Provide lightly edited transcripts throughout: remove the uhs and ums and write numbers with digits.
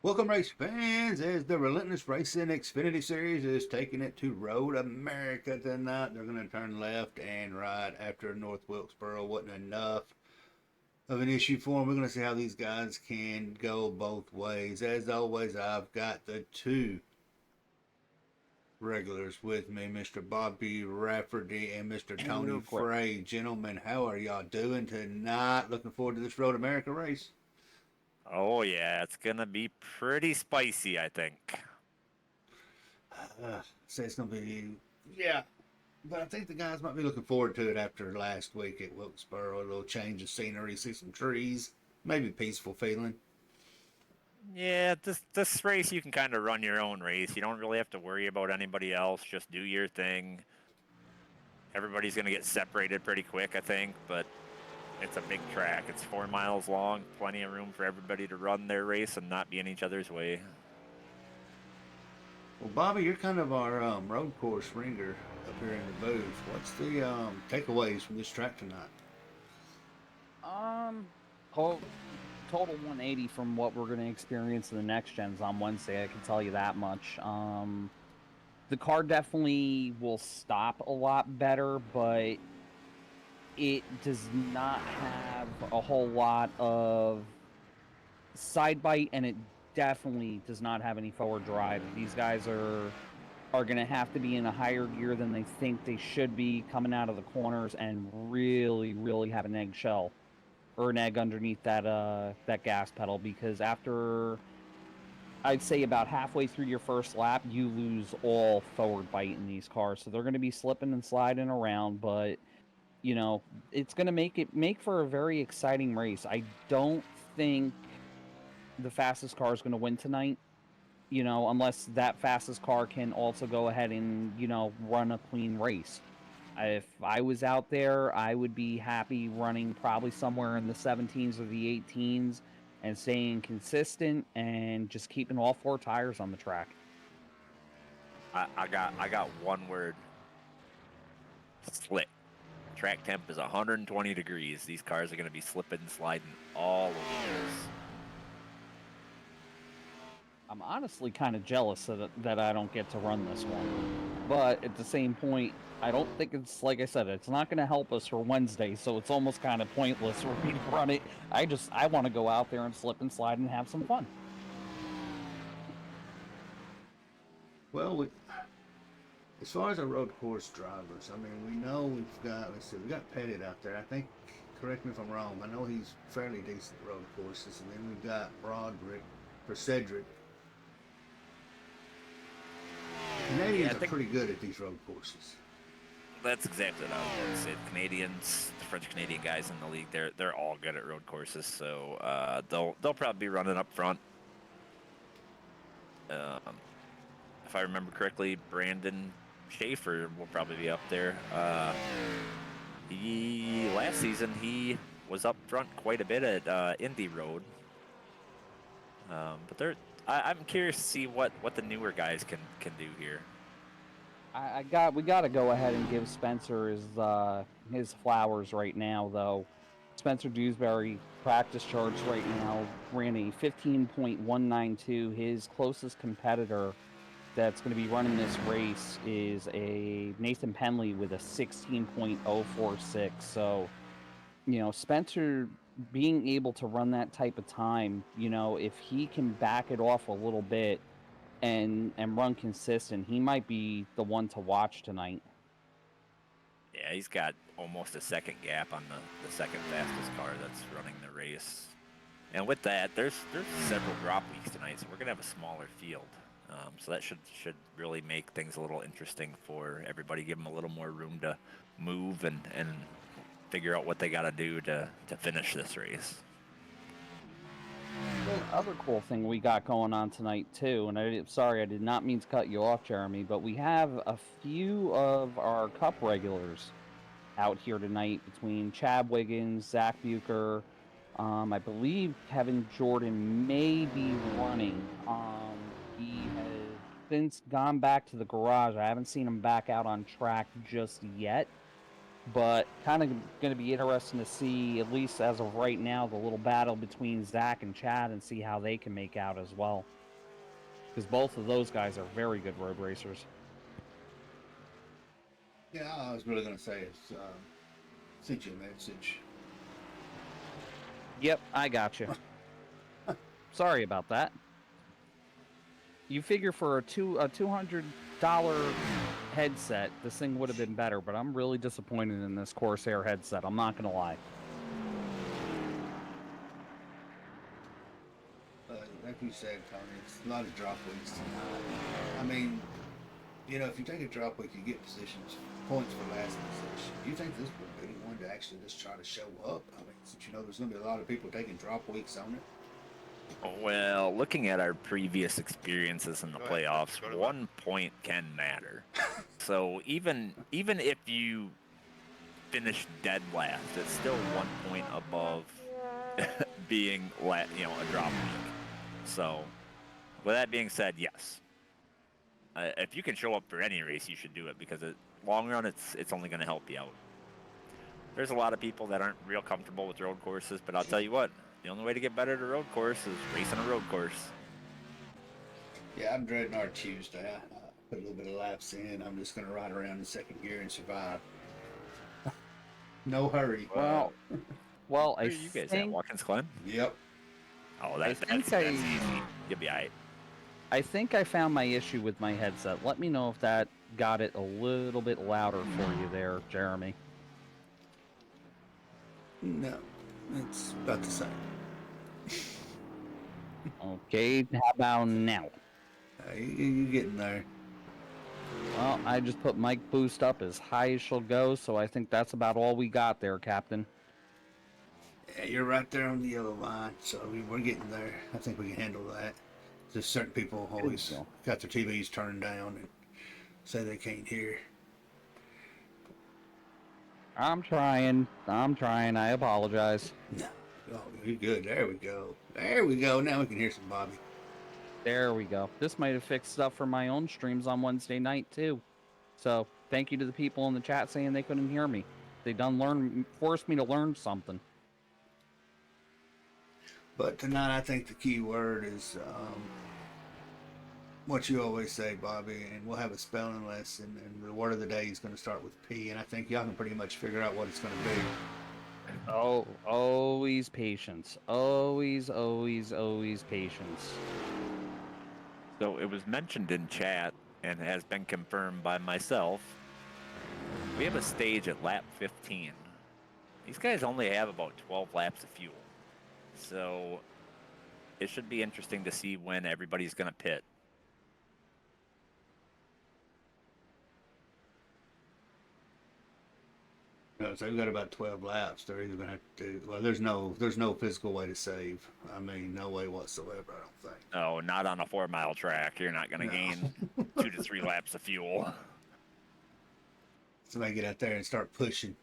Welcome, race fans, as the Relentless Racing Xfinity Series is taking it to Road America tonight. They're going to turn left and right after North Wilkesboro wasn't enough of an issue for them. We're going to see how these guys can go both ways. As always, I've got the two regulars with me, Mr. Bobby Rafferty and Mr. Tony Real quick. Frey. Gentlemen, how are y'all doing tonight? Looking forward to this Road America race. Oh yeah, it's gonna be pretty spicy, I think. Say it's going to be, yeah, but I think the guys might be looking forward to it after last week at Wilkesboro. A little change of scenery, see some trees, maybe peaceful feeling. Yeah, this race you can kind of run your own race. You don't really have to worry about anybody else. Just do your thing. Everybody's gonna get separated pretty quick, I think, but it's a big track. It's 4 miles long, plenty of room for everybody to run their race and not be in each other's way. Well, Bobby, you're kind of our road course ringer up here in the booth. What's the takeaways from this track tonight? Um, whole, Total 180 from what we're going to experience in the next gens on Wednesday. I can tell you that much. The car definitely will stop a lot better, but it does not have a whole lot of side bite, and it definitely does not have any forward drive. These guys are going to have to be in a higher gear than they think they should be coming out of the corners and really have an eggshell or an egg underneath that gas pedal, because after I'd say about halfway through your first lap, you lose all forward bite in these cars. So they're going to be slipping and sliding around, but you know, it's going to make for a very exciting race. I don't think the fastest car is going to win tonight, unless that fastest car can also go ahead and, run a clean race. If I was out there, I would be happy running probably somewhere in the 17s or the 18s and staying consistent and just keeping all four tires on the track. I got one word: slick. Track temp is 120 degrees. These cars are gonna be slipping and sliding all over this. I'm honestly kind of jealous that I don't get to run this one. But at the same point, I don't think it's, like I said, it's not going to help us for Wednesday, so it's almost kind of pointless for me to run it. I want to go out there and slip and slide and have some fun. Well, as far as our road course drivers, I mean, we know we've got, let's see, we got Pettit out there. I think, correct me if I'm wrong, I know he's fairly decent at road courses. And then we've got Broderick for Cedric. Yeah, Canadians I are think pretty good at these road courses. that's exactly what I was going to say. The Canadians, the French Canadian guys in the league, they're all good at road courses, so they'll probably be running up front. Um, if I remember correctly, Brandon Schaefer will probably be up there. He last season he was up front quite a bit at Indy Road, but I'm curious to see what the newer guys can do here. We got to go ahead and give Spencer his flowers right now, though. Spencer Dewsbury practice charts right now ran a 15.192. His closest competitor that's going to be running this race is a Nathan Penley with a 16.046. So, Spencer being able to run that type of time, if he can back it off a little bit and run consistent, he might be the one to watch tonight. Yeah, he's got almost a second gap on the second fastest car that's running the race. And with that, there's several drop weeks tonight, so we're gonna have a smaller field. So that should really make things a little interesting for everybody. Give them a little more room to move and figure out what they got to do to finish this race. The other cool thing we got going on tonight too, and sorry I did not mean to cut you off, Jeremy, but we have a few of our Cup regulars out here tonight between Chad Wiggins, Zach Bucher. I believe Kevin Jordan may be running. He has since gone back to the garage. I haven't seen him back out on track just yet, But kind of going to be interesting to see, at least as of right now, the little battle between Zach and Chad and see how they can make out as well. Because both of those guys are very good road racers. Yeah, I was really gonna say is sent you a message. Yep, I got you. Sorry about that. You figure for a $200 headset, this thing would have been better, but I'm really disappointed in this Corsair headset. I'm not gonna lie. Like you said, Tony, it's a lot of drop weeks tonight. I mean, if you take a drop week, you get positions, points for last position. Do you think this would be one to actually just try to show up? I mean, since there's going to be a lot of people taking drop weeks on it. Well, looking at our previous experiences in the playoffs, 1 point can matter. So even if you finish dead last, it's still 1 point above being a drop week. So with that being said, yes, if you can show up for any race, you should do it because long run, it's only going to help you out. There's a lot of people that aren't real comfortable with road courses, but I'll tell you what, the only way to get better at a road course is racing a road course. Yeah, I'm dreading our Tuesday. I put a little bit of laps in. I'm just going to ride around in second gear and survive. No hurry. Well, where are you guys at? Watkins Glen? Yep. Oh, that's easy. You'll be all right. I think I found my issue with my headset. Let me know if that got it a little bit louder for you there, Jeremy. No, it's about the same. Okay, how about now? You're getting there. Well, I just put mic boost up as high as she'll go, so I think that's about all we got there, Captain. Yeah, you're right there on the yellow line, so we're getting there. I think we can handle that. Just certain people always got their TVs turned down and say they can't hear. I'm trying. I apologize. No. Oh, you're good. There we go. There we go. Now we can hear some Bobby. There we go. This might have fixed stuff for my own streams on Wednesday night, too. So, thank you to the people in the chat saying they couldn't hear me. They forced me to learn something. But tonight, I think the key word is what you always say, Bobby, and we'll have a spelling lesson, and the word of the day is going to start with P, and I think y'all can pretty much figure out what it's going to be. Oh, always patience. Always patience. So it was mentioned in chat and has been confirmed by myself. We have a stage at lap 15. These guys only have about 12 laps of fuel. So it should be interesting to see when everybody's going to pit. No, so we've got about 12 laps. They're either going to have to do. Well, there's no physical way to save. I mean, no way whatsoever. I don't think. No, not on a 4-mile track. You're not going to gain 2 to 3 laps of fuel. Somebody get out there and start pushing,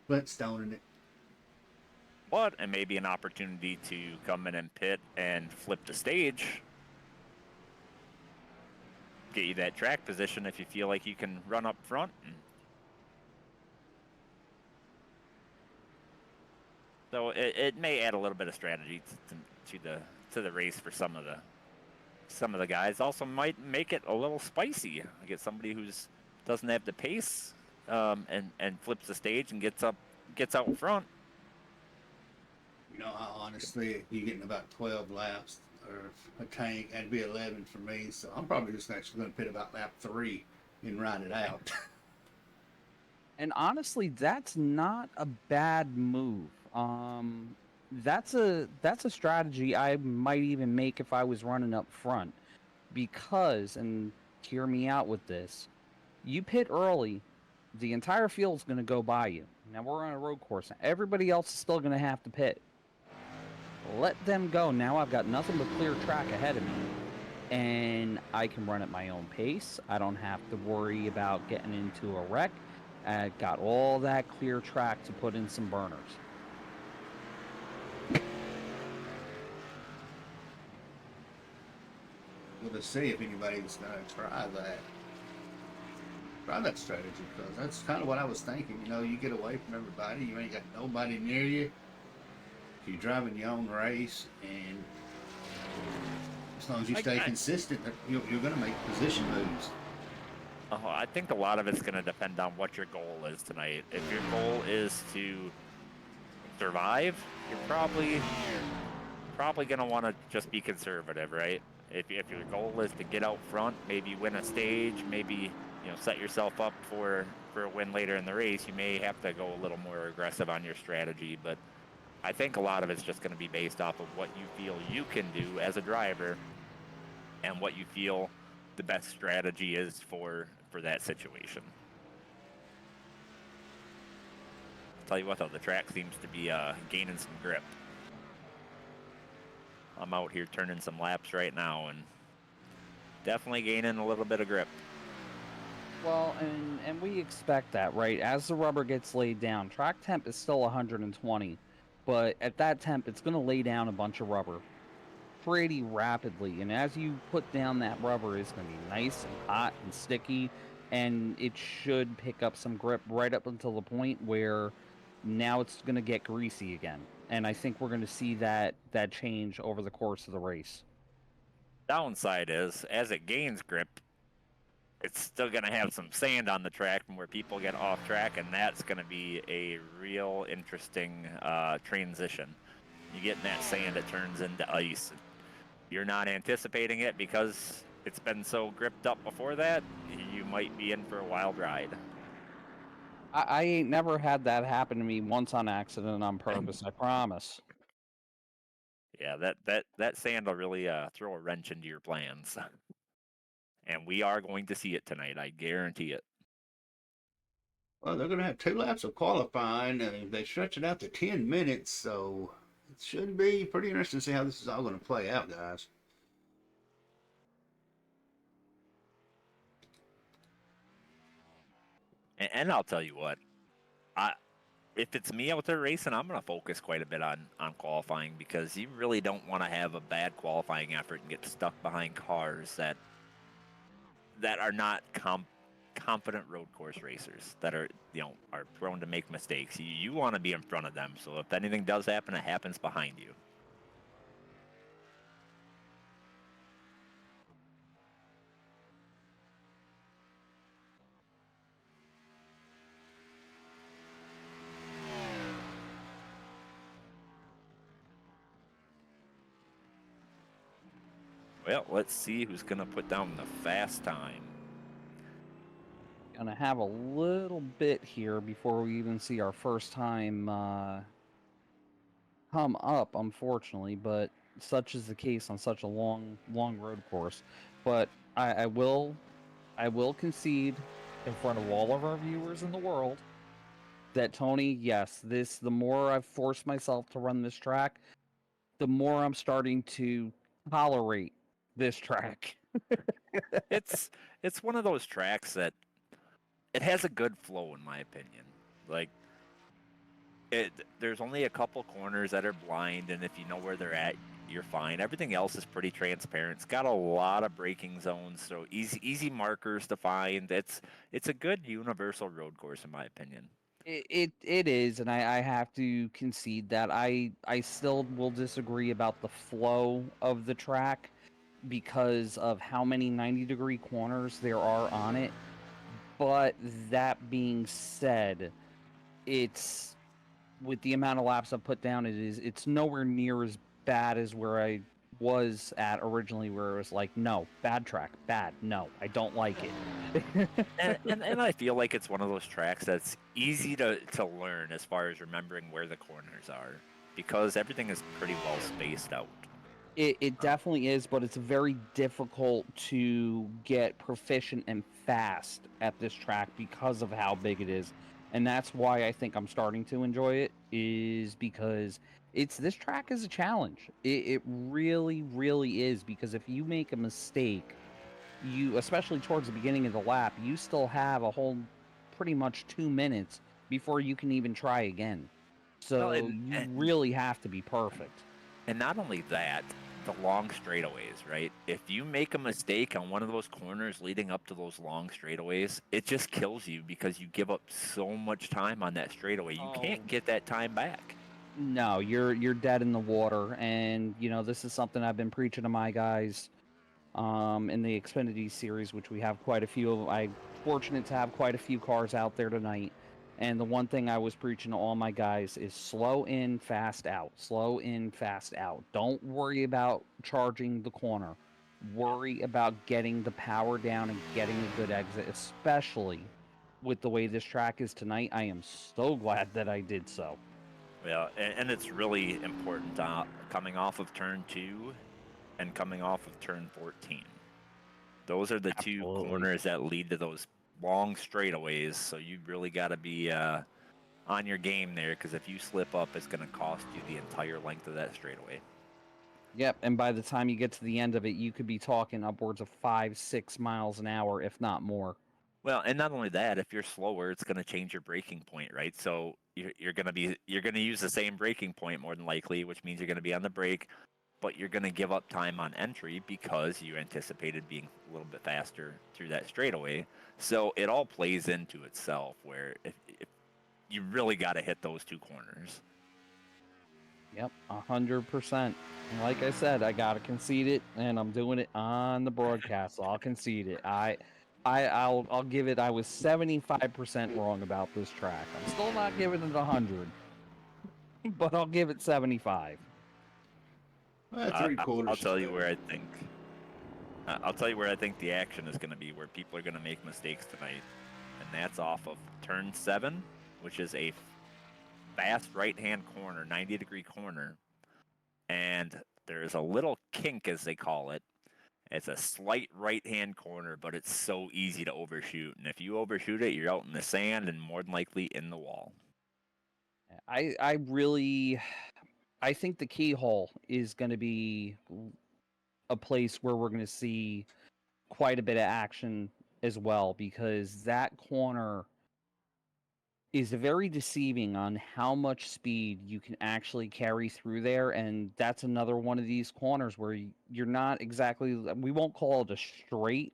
Flintstoning it. But it may be an opportunity to come in and pit and flip the stage. Get you that track position if you feel like you can run up front. So it may add a little bit of strategy to the race for some of the guys. Also might make it a little spicy. Get somebody who's doesn't have the pace and flips the stage and gets out front. Honestly, you're getting about 12 laps or a tank. That'd be 11 for me. So I'm probably just actually going to pit about lap 3 and ride it out. And honestly, that's not a bad move. That's a strategy I might even make if I was running up front, because, and hear me out with this, you pit early, the entire field's going to go by you. Now we're on a road course. Everybody else is still going to have to pit. Let them go. Now I've got nothing but clear track ahead of me, and I can run at my own pace. I don't have to worry about getting into a wreck. I've got all that clear track to put in some burners. We'll just see if anybody's going to try that. Try that strategy because that's kind of what I was thinking. You know, you get away from everybody. You ain't got nobody near you. You're driving your own race, and as long as you I, stay I, consistent, you're going to make position moves. I think a lot of it's going to depend on what your goal is tonight. If your goal is to survive, you're probably going to want to just be conservative, right? If your goal is to get out front, maybe win a stage, maybe set yourself up for a win later in the race, you may have to go a little more aggressive on your strategy. But I think a lot of it's just going to be based off of what you feel you can do as a driver and what you feel the best strategy is for that situation. I'll tell you what, though, the track seems to be gaining some grip. I'm out here turning some laps right now and definitely gaining a little bit of grip. Well, and we expect that, right? As the rubber gets laid down, track temp is still 120, but at that temp, it's going to lay down a bunch of rubber pretty rapidly. And as you put down that rubber, it's going to be nice and hot and sticky, and it should pick up some grip right up until the point where now it's going to get greasy again. And I think we're going to see that change over the course of the race. Downside is, as it gains grip, it's still going to have some sand on the track from where people get off track, and that's going to be a real interesting transition. You get in that sand, it turns into ice. You're not anticipating it because it's been so gripped up before that, you might be in for a wild ride. I ain't never had that happen to me once on accident on purpose, I promise. Yeah, that sand will really throw a wrench into your plans. And we are going to see it tonight, I guarantee it. Well, they're going to have 2 laps of qualifying, and they stretch it out to 10 minutes, so it should be pretty interesting to see how this is all going to play out, guys. And I'll tell you what, if it's me out there racing, I'm going to focus quite a bit on qualifying because you really don't want to have a bad qualifying effort and get stuck behind cars that are not confident road course racers that are are prone to make mistakes. You want to be in front of them, so if anything does happen, it happens behind you. Well, let's see who's going to put down the fast time. Gonna have a little bit here before we even see our first time come up, unfortunately, but such is the case on such a long road course. But I will concede in front of all of our viewers in the world that Tony, yes, the more I've forced myself to run this track, the more I'm starting to tolerate this track. It's one of those tracks that it has a good flow, in my opinion. Like, there's only a couple corners that are blind, and if you know where they're at, you're fine. Everything else is pretty transparent. It's got a lot of braking zones, so easy markers to find. It's a good universal road course, in my opinion. It is, and I have to concede that I still will disagree about the flow of the track because of how many 90-degree corners there are on it. But that being said, it's with the amount of laps I've put down, it's nowhere near as bad as where I was at originally, where it was like, no, bad track, bad, no, I don't like it. And I feel like it's one of those tracks that's easy to learn as far as remembering where the corners are because everything is pretty well spaced out. It definitely is, but it's very difficult to get proficient and fast at this track because of how big it is. And that's why I think I'm starting to enjoy it, is because this track is a challenge. It really, really is, because if you make a mistake, you, especially towards the beginning of the lap, you still have a whole pretty much 2 minutes before you can even try again. Well, So you really have to be perfect. and not only that, the long straightaways, right? If you make a mistake on one of those corners leading up to those long straightaways, it just kills you because you give up so much time on that straightaway. You can't get that time back. No, you're dead in the water, and you know this is something I've been preaching to my guys in the Xfinity series, which we have quite a few of. I'm fortunate to have quite a few cars out there tonight. And the one thing I was preaching to all my guys is slow in, fast out. Slow in, fast out. Don't worry about charging the corner. Worry about getting the power down and getting a good exit, especially with the way this track is tonight. I am so glad that I did so. Well, and it's really important coming off of turn 2 and coming off of turn 14. Those are the two Absolutely. corners that lead to those long straightaways. So you really got to be on your game there, because if you slip up, it's going to cost you the entire length of that straightaway. Yep, and by the time you get to the end of it, you could be talking upwards of 5-6 miles an hour, if not more. Well, and not only that, if you're slower, it's going to change your braking point, right? So you're going to use the same braking point more than likely, which means you're going to be on the brake, but you're going to give up time on entry because you anticipated being a little bit faster through that straightaway. So it all plays into itself, where if you really got to hit those two corners. Yep, 100%. And like I said, I gotta concede it, and I'm doing it on the broadcast, so I'll concede it. I'll give it. I was 75% wrong about this track. I'm still not giving it 100, but I'll give it 75. Three quarters. I'll tell you where I think. I'll tell you where I think the action is going to be, where people are going to make mistakes tonight, and that's off of turn 7, which is a fast right-hand corner, 90-degree corner, and there's a little kink, as they call it. It's a slight right-hand corner, but it's so easy to overshoot, and if you overshoot it, you're out in the sand and more than likely in the wall. I think the keyhole is going to be a place where we're going to see quite a bit of action as well, because that corner is very deceiving on how much speed you can actually carry through there. And that's another one of these corners where you're not exactly, we won't call it a straight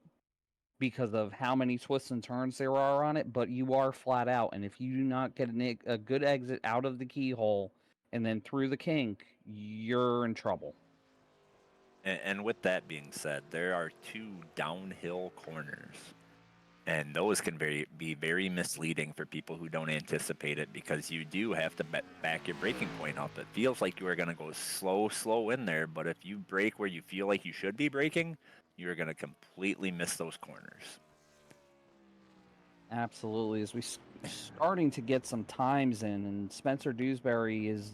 because of how many twists and turns there are on it, but you are flat out. And if you do not get a good exit out of the keyhole and then through the kink, you're in trouble. And with that being said, there are 2 downhill corners, and those can be very misleading for people who don't anticipate it, because you do have to back your braking point up. It feels like you are going to go slow in there, but if you brake where you feel like you should be braking, you're going to completely miss those corners. Absolutely. As we starting to get some times in, and Spencer Dewsbury is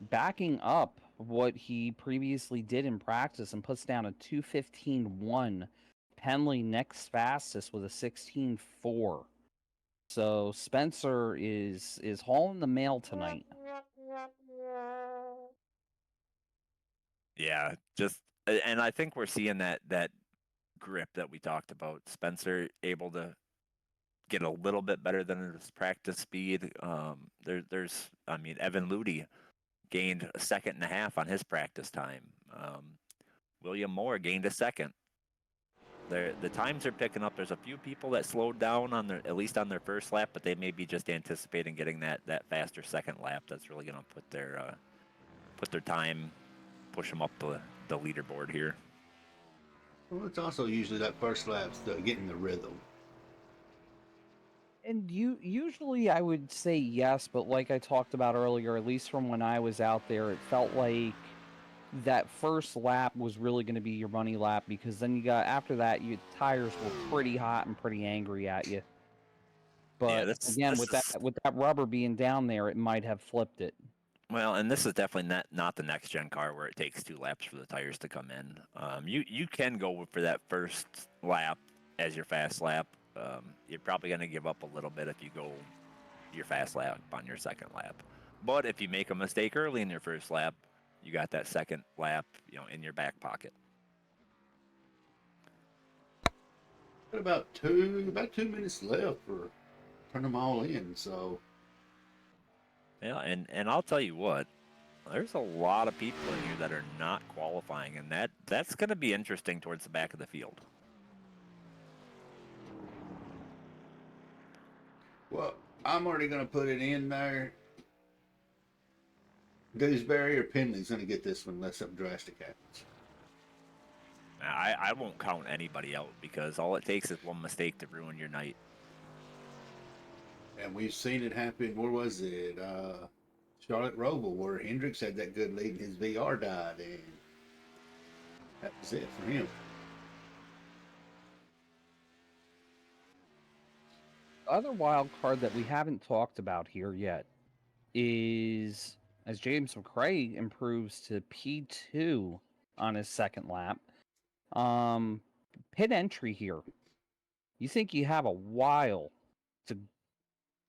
backing up what he previously did in practice and puts down a 2:15.1. Penley next fastest with a 16.4. So Spencer is hauling the mail tonight. Yeah, and I think we're seeing that grip that we talked about. Spencer able to get a little bit better than his practice speed. I mean, Evan Ludy gained a 1.5 seconds on his practice time. William Moore gained a second. The times are picking up. There's a few people that slowed down at least on their first lap, but they may be just anticipating getting that faster second lap. That's really going to put their time, push them up the leaderboard here. Well, it's also usually that first lap's getting the rhythm. And usually I would say yes, but like I talked about earlier, at least from when I was out there, it felt like that first lap was really going to be your money lap, because then you got, after that, your tires were pretty hot and pretty angry at you. But Yeah, again, with that rubber being down there, it might have flipped it. Well, and this is definitely not the next gen car where it takes 2 laps for the tires to come in. You can go for that first lap as your fast lap. You're probably going to give up a little bit if you go your fast lap on your second lap. But if you make a mistake early in your first lap, you got that second lap, in your back pocket. About 2 minutes left for turn them all in. So Yeah, and I'll tell you what, There's a lot of people in here that are not qualifying, and that's going to be interesting towards the back of the field. Well, I'm already going to put it in there. Dewsbury or Penley's going to get this one unless something drastic happens. I won't count anybody out because all it takes is one mistake to ruin your night. And we've seen it happen. Where was it? Charlotte Roval, where Hendricks had that good lead and his VR died, and that was it for him. The other wild card that we haven't talked about here yet is as James McRae improves to P2 on his second lap. Pit entry here. You think you have a while to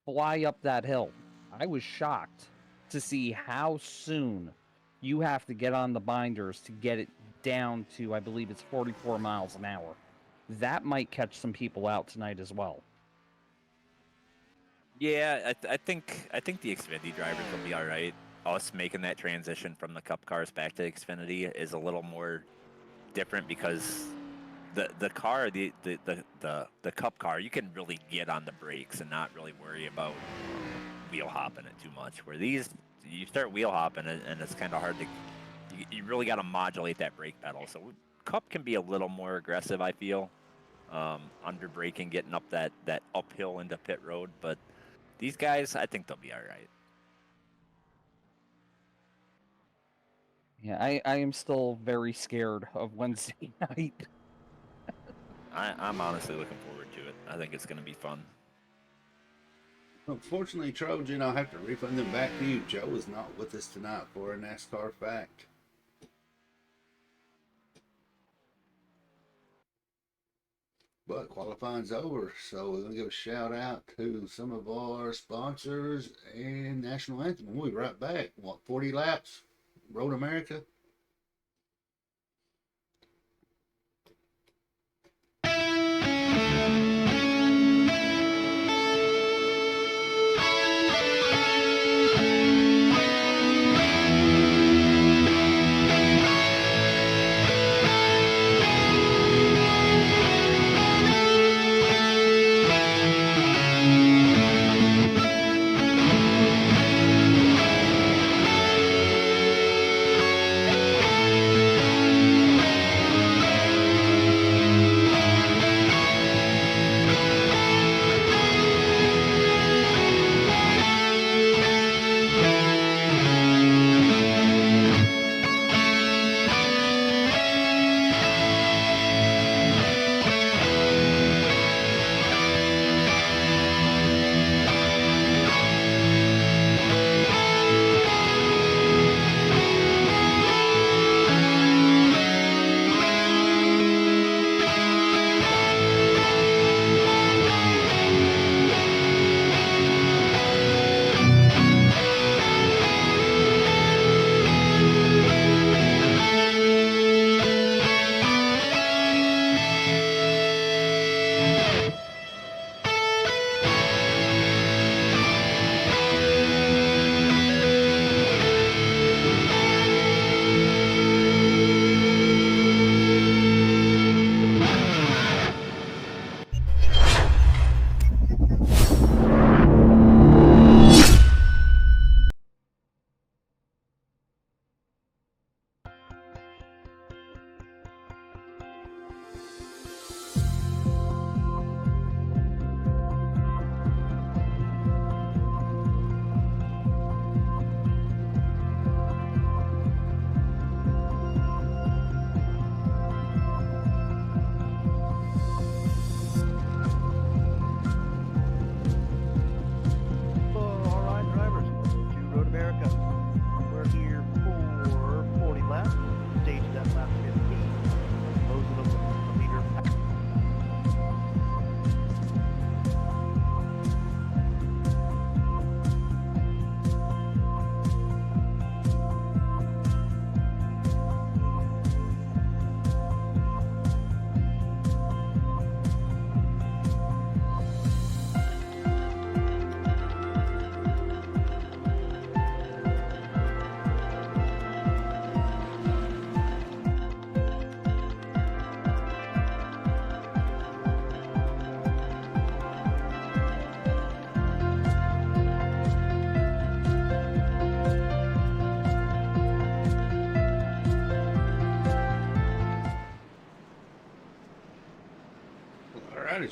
fly up that hill. I was shocked to see how soon you have to get on the binders to get it down to, I believe it's 44 miles an hour. That might catch some people out tonight as well. Yeah, I think the Xfinity drivers will be all right. Us making that transition from the Cup cars back to Xfinity is a little more different because the car, the Cup car, you can really get on the brakes and not really worry about wheel hopping it too much. Where these, you start wheel hopping and it's kind of hard to. You really got to modulate that brake pedal. So Cup can be a little more aggressive, I feel, under braking, getting up that uphill into pit road. But these guys, I think they'll be all right. Yeah, I am still very scared of Wednesday night. I'm honestly looking forward to it. I think it's going to be fun. Unfortunately, Trojan, I'll have to refund them back to you. Joe is not with us tonight for a NASCAR fact. But qualifying's over, so we're going to give a shout out to some of our sponsors and National Anthem. We'll be right back. 40 laps? Road America?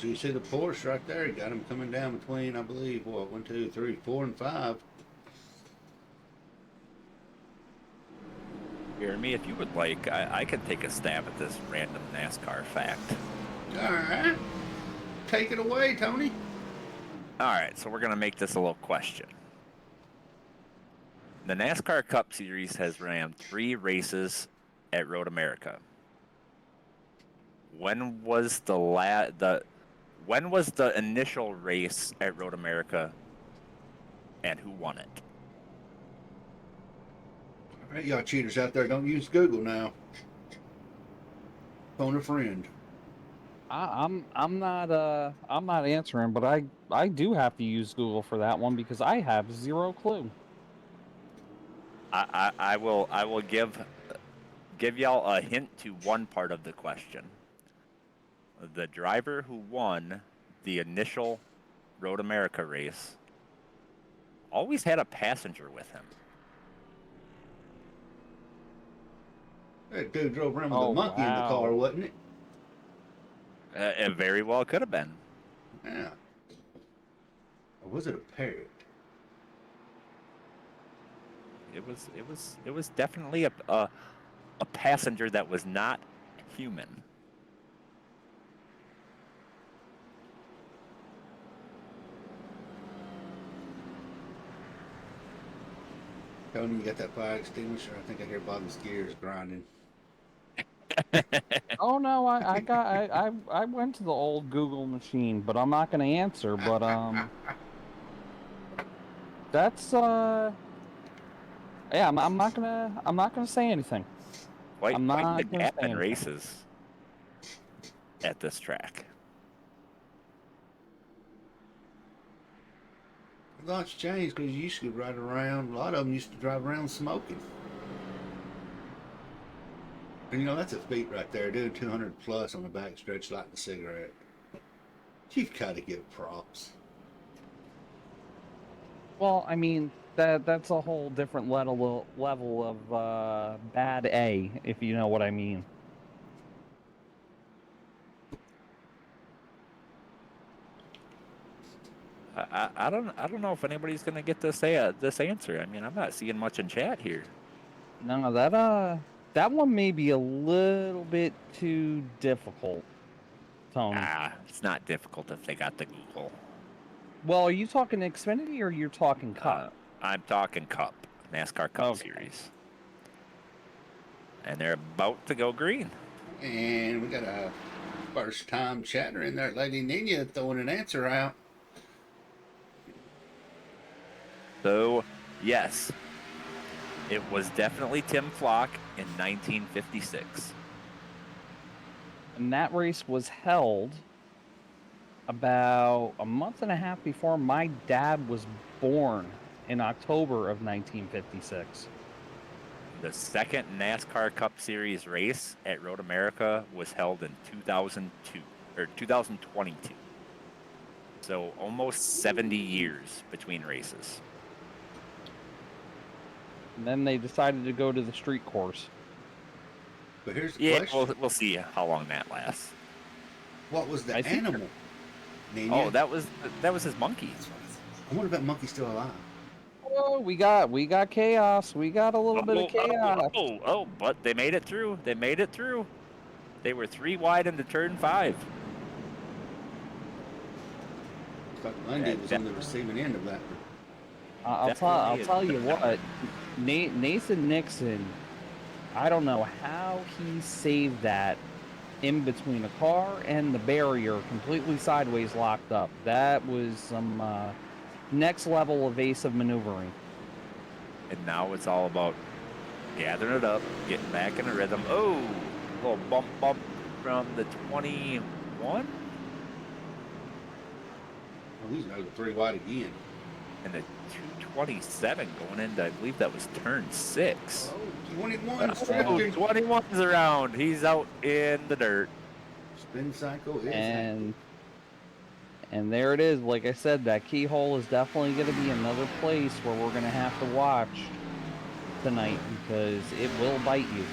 So you see the Porsche right there. Got them coming down between, I believe, what, 1, 2, 3, 4, and 5. Jeremy, if you would like, I can take a stab at this random NASCAR fact. All right. Take it away, Tony. All right, so we're going to make this a little question. The NASCAR Cup Series has ran 3 races at Road America. When was the initial race at Road America, and who won it? All right, y'all cheaters out there, don't use Google now. Phone a friend. I'm not answering, but I do have to use Google for that one because I have zero clue. I will give y'all a hint to one part of the question. The driver who won the initial Road America race always had a passenger with him. That dude drove around with Oh, a monkey in the car, wow. wasn't it? It very well could have been. Yeah. Or was it a parrot? It was definitely a passenger that was not human. Tony, you got that fire extinguisher? I think I hear Bobby's gears grinding. Oh no, I went to the old Google machine, but I'm not gonna answer. But that's yeah, I'm not gonna say anything. Quite I'm the not gonna gap say in anything. races at this track. A lot's changed because you used to ride around. A lot of them used to drive around smoking. And you know, that's a feat right there, doing 200 plus on the backstretch lighting a cigarette. You've got to give props. Well, I mean that's a whole different level of bad A, if you know what I mean. I don't know if anybody's gonna get this answer. I mean, I'm not seeing much in chat here. No, that one may be a little bit too difficult, Tony. It's not difficult if they got the Google. Well, are you talking Xfinity or you're talking Cup? I'm talking Cup, NASCAR Cup Okay. Series, and they're about to go green. And we got a first time chatter in there, Lady Nina, throwing an answer out. So, yes, it was definitely Tim Flock in 1956. And that race was held about a month and a half before my dad was born in October of 1956. The second NASCAR Cup Series race at Road America was held in 2002 or 2022. So almost 70 years between races. And then they decided to go to the street course. But here's the question. We'll see how long that lasts. What was the I think- animal? Nina? Oh, that was his monkey. I wonder if that monkey's still alive. Oh, we got chaos. We got a little bit of chaos. But they made it through. They were 3 wide into turn 5. Scott Lundy was on the receiving end of that. I'll tell you what, Nathan Nixon, I don't know how he saved that in between a car and the barrier, completely sideways locked up. That was some next level evasive maneuvering. And now it's all about gathering it up, getting back in a rhythm. Oh, a little bump from the 21. Well, these guys are 3 wide again. And the 227 going into, I believe that was turn 6. Oh, 21 Oh, drifting. 21's around. He's out in the dirt. Spin cycle is And there it is. Like I said, that keyhole is definitely going to be another place where we're going to have to watch tonight because it will bite you.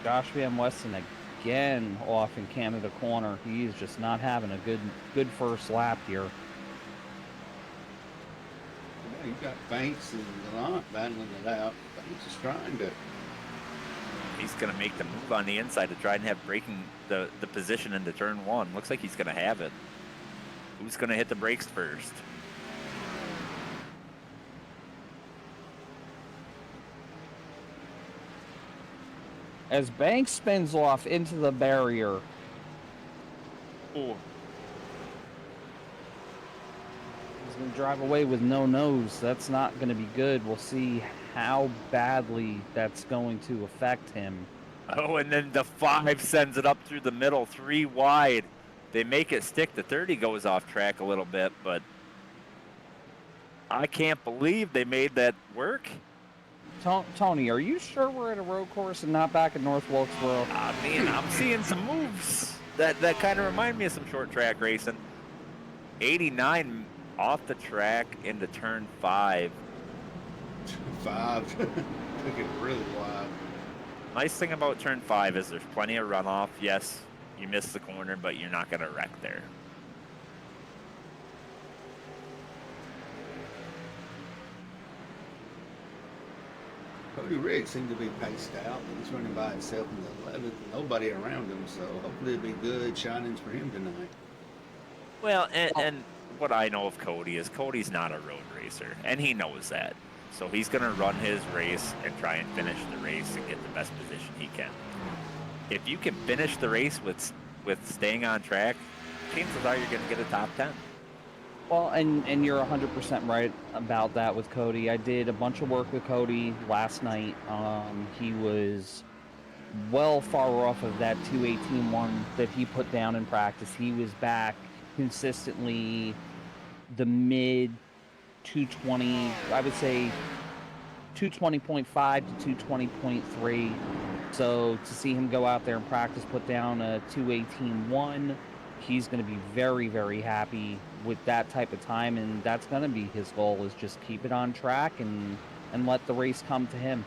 Josh Van Westen again off in Canada corner. He's just not having a good first lap here. Yeah, you got Banks and Gallant battling it out. Banks is trying to. He's going to make the move on the inside to try and have breaking the position into turn one. Looks like he's going to have it. Who's going to hit the brakes first? As Banks spins off into the barrier. Oh, He's going to drive away with no nose. That's not going to be good. We'll see how badly that's going to affect him. oh, and then the 5 sends it up through the middle, 3 wide. They make it stick. The 30 goes off track a little bit, but I can't believe they made that work. Tony, are you sure we're at a road course and not back at North Wilkesboro? I mean, I'm seeing some moves that kind of remind me of some short track racing. 89 off the track into turn 5. 5. Took it really wide. Nice thing about turn 5 is there's plenty of runoff. Yes, you miss the corner, but you're not going to wreck there. Cody Riggs seemed to be paced out. He's running by himself in the 11th. Nobody around him, so hopefully it'll be good shinings for him tonight. Well, and what I know of Cody is Cody's not a road racer, and he knows that. So he's going to run his race and try and finish the race and get the best position he can. If you can finish the race with staying on track, chances are you're going to get a top 10. Well, and you're 100% right about that with Cody. I did a bunch of work with Cody last night. He was well far off of that 218-1 that he put down in practice. He was back consistently the mid 220, I would say 220.5 to 220.3. So to see him go out there and practice, put down a 218-1, he's going to be very, very happy with that type of time, and that's going to be his goal, is just keep it on track and let the race come to him.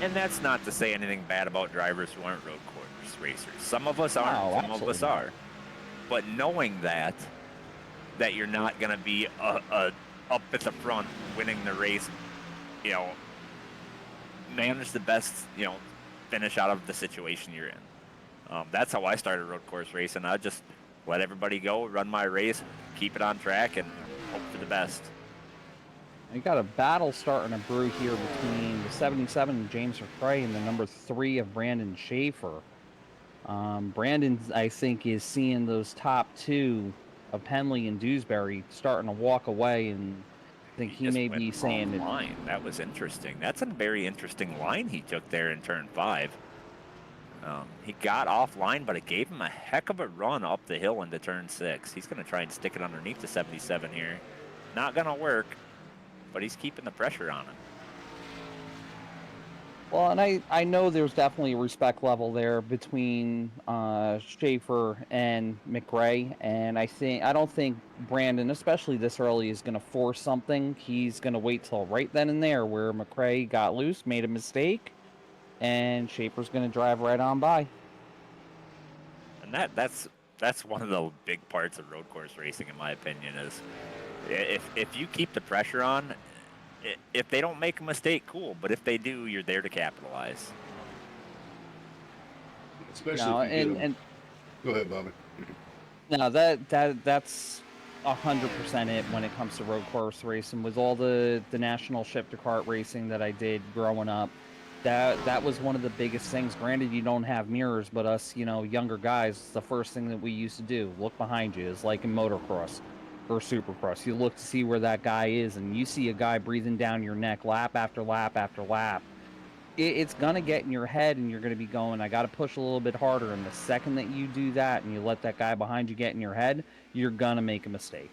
And that's not to say anything bad about drivers who aren't road course racers. Some of us aren't, some of us are. But knowing that you're not going to be up at the front winning the race, manage the best, finish out of the situation you're in. That's how I started road course racing. I just let everybody go, run my race, keep it on track, and hope for the best. You got a battle starting to brew here between the 77 James McRae and the number 3 of Brandon Schaefer. Brandon, I think, is seeing those top 2 of Penley and Dewsbury starting to walk away, and I think he may be saying line. That was interesting. That's a very interesting line he took there in turn 5. He got offline, but it gave him a heck of a run up the hill into turn 6. He's going to try and stick it underneath the 77 here. Not going to work, but he's keeping the pressure on him. Well, and I know there's definitely a respect level there between Schaefer and McRae, and I don't think Brandon, especially this early, is going to force something. He's going to wait till right then and there where McRae got loose, made a mistake, and Schaefer's going to drive right on by. And that's one of the big parts of road course racing, in my opinion, is if you keep the pressure on. If they don't make a mistake, cool. But if they do, you're there to capitalize. Especially if you get them. Go ahead, Bobby. No, that's 100% it when it comes to road course racing. With all the national ship to kart racing that I did growing up, that was one of the biggest things. Granted, you don't have mirrors, but us, younger guys, the first thing that we used to do, look behind you, is like in motocross or supercross. You look to see where that guy is, and you see a guy breathing down your neck lap after lap after lap. It's going to get in your head, and you're going to be going, I got to push a little bit harder. And the second that you do that and you let that guy behind you get in your head, you're going to make a mistake.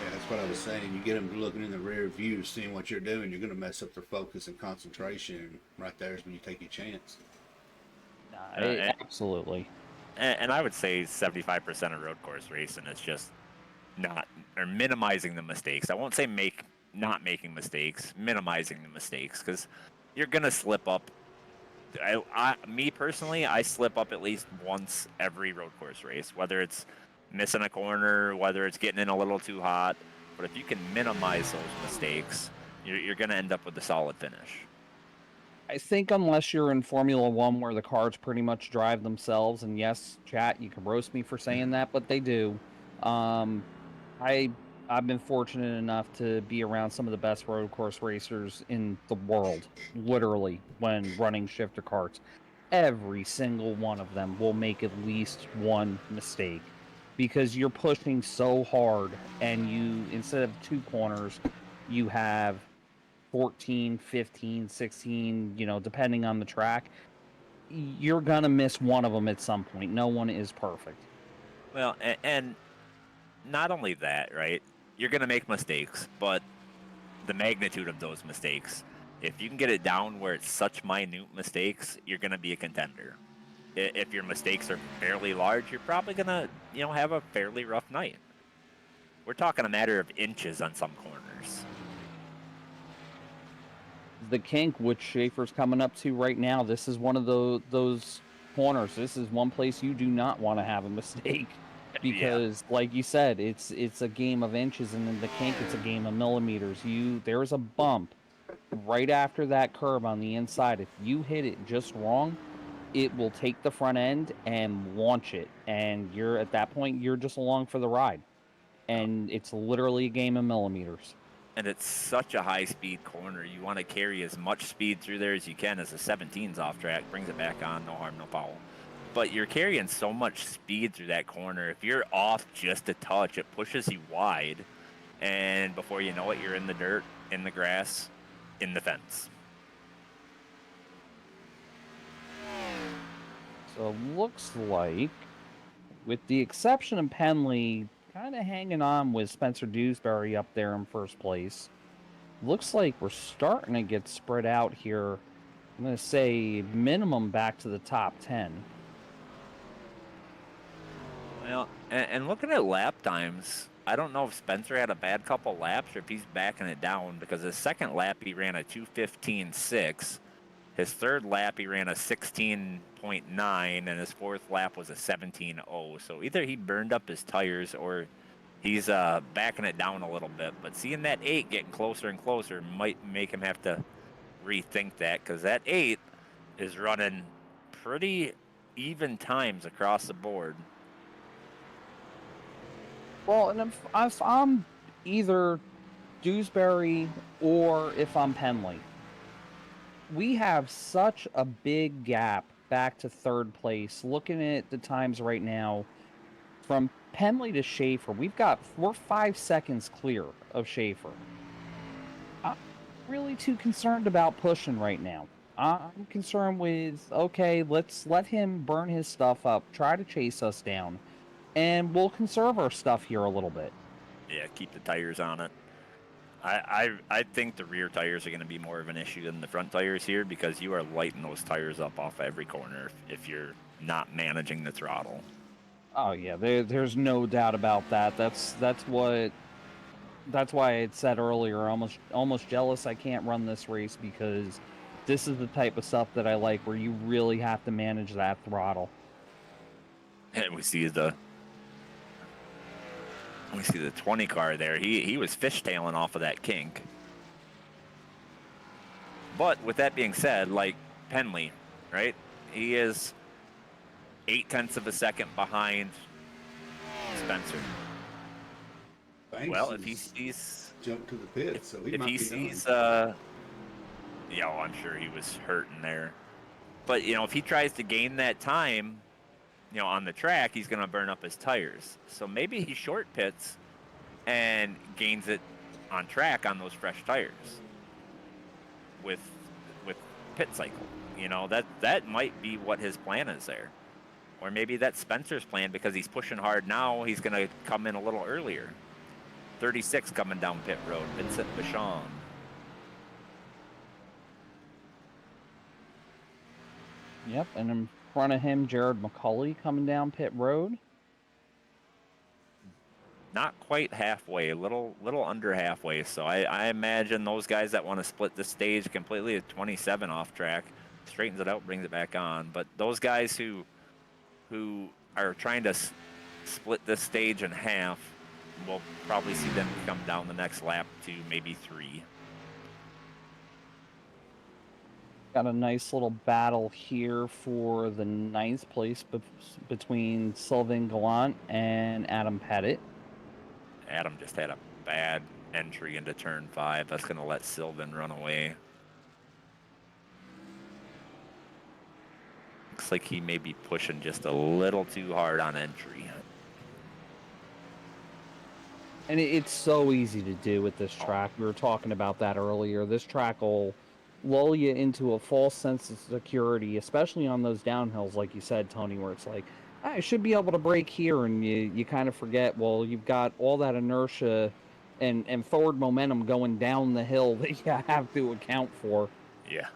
Yeah, that's what I was saying. You get them looking in the rear view, seeing what you're doing, you're going to mess up their focus and concentration. Right there is when you take your chance. Absolutely. And I would say 75% of road course racing is just minimizing the mistakes. I won't say not making mistakes, minimizing the mistakes, because you're gonna slip up. Me personally, I slip up at least once every road course race, whether it's missing a corner, whether it's getting in a little too hot. But if you can minimize those mistakes, you're gonna end up with a solid finish. I think unless you're in Formula One where the cars pretty much drive themselves, and yes, chat, you can roast me for saying that, but they do. Um, I I've been fortunate enough to be around some of the best road course racers in the world, literally, when running shifter karts. Every single one of them will make at least one mistake because you're pushing so hard, and you, instead of two corners, you have 14, 15, 16, depending on the track. You're going to miss one of them at some point. No one is perfect. Well, and not only that, right? You're gonna make mistakes, but the magnitude of those mistakes, if you can get it down where it's such minute mistakes, you're gonna be a contender. If your mistakes are fairly large, you're probably gonna, have a fairly rough night. We're talking a matter of inches on some corners. The kink, which Schaefer's coming up to right now, this is one of those corners. This is one place you do not want to have a mistake Yeah, because, like you said, it's a game of inches, and in the kink, it's a game of millimeters. There's a bump right after that curve on the inside. If you hit it just wrong, it will take the front end and launch it, and you're at that point, you're just along for the ride, and it's literally a game of millimeters. and it's such a high speed corner. You want to carry as much speed through there as you can as the 17's off track, brings it back on, no harm, no foul. But you're carrying so much speed through that corner. If you're off just a touch, it pushes you wide, and before you know it, you're in the dirt, in the grass, in the fence. So looks like, with the exception of Penley kind of hanging on with Spencer Dewsbury up there in first place, looks like we're starting to get spread out here. I'm going to say minimum back to the top 10. Well, and looking at lap times, I don't know if Spencer had a bad couple laps or if he's backing it down, because his second lap he ran a 2:15.6. His third lap he ran a 16.9, and his fourth lap was a 17.0. So either he burned up his tires or he's backing it down a little bit. But seeing that 8 getting closer and closer might make him have to rethink that, because that 8 is running pretty even times across the board. Well, and if I'm either Dewsbury or if I'm Penley, we have such a big gap back to third place. Looking at the times right now, from Penley to Schaefer, we're 5 seconds clear of Schaefer. I'm not really too concerned about pushing right now. I'm concerned with, okay, let's let him burn his stuff up, try to chase us down, and we'll conserve our stuff here a little bit. Yeah, keep the tires on it. I think the rear tires are going to be more of an issue than the front tires here, because you are lighting those tires up off every corner if you're not managing the throttle. Oh yeah, there's no doubt about that. That's why I had said earlier, almost jealous I can't run this race, because this is the type of stuff that I like, where you really have to manage that throttle. And we see the 20 car there. He was fishtailing off of that kink. But with that being said, like Penley, right? He is 0.8 of a second behind Spencer. Banks Well, if he has sees jumped to the pit, so he if might he be sees done. I'm sure he was hurting there. But if he tries to gain that time, on the track, he's going to burn up his tires. So maybe he short pits and gains it on track on those fresh tires with pit cycle. That might be what his plan is there. Or maybe that's Spencer's plan, because he's pushing hard now. He's going to come in a little earlier. 36 coming down pit road, Vincent Vachon. Yep, and in front of him, Jared McCauley coming down pit road. not quite halfway, a little under halfway. So I imagine those guys that want to split the stage completely at 27 off track, straightens it out, brings it back on. But those guys who are trying to split this stage in half, we'll probably see them come down the next lap to maybe 3. Got a nice little battle here for the 9th place between Sylvain Gallant and Adam Pettit. Adam just had a bad entry into turn 5. That's going to let Sylvan run away. Looks like he may be pushing just a little too hard on entry. And it's so easy to do with this track. We were talking about that earlier. This track will lull you into a false sense of security, especially on those downhills, like you said, Tony, where it's like, I should be able to brake here, and you kind of forget, well, you've got all that inertia and forward momentum going down the hill that you have to account for. Yeah.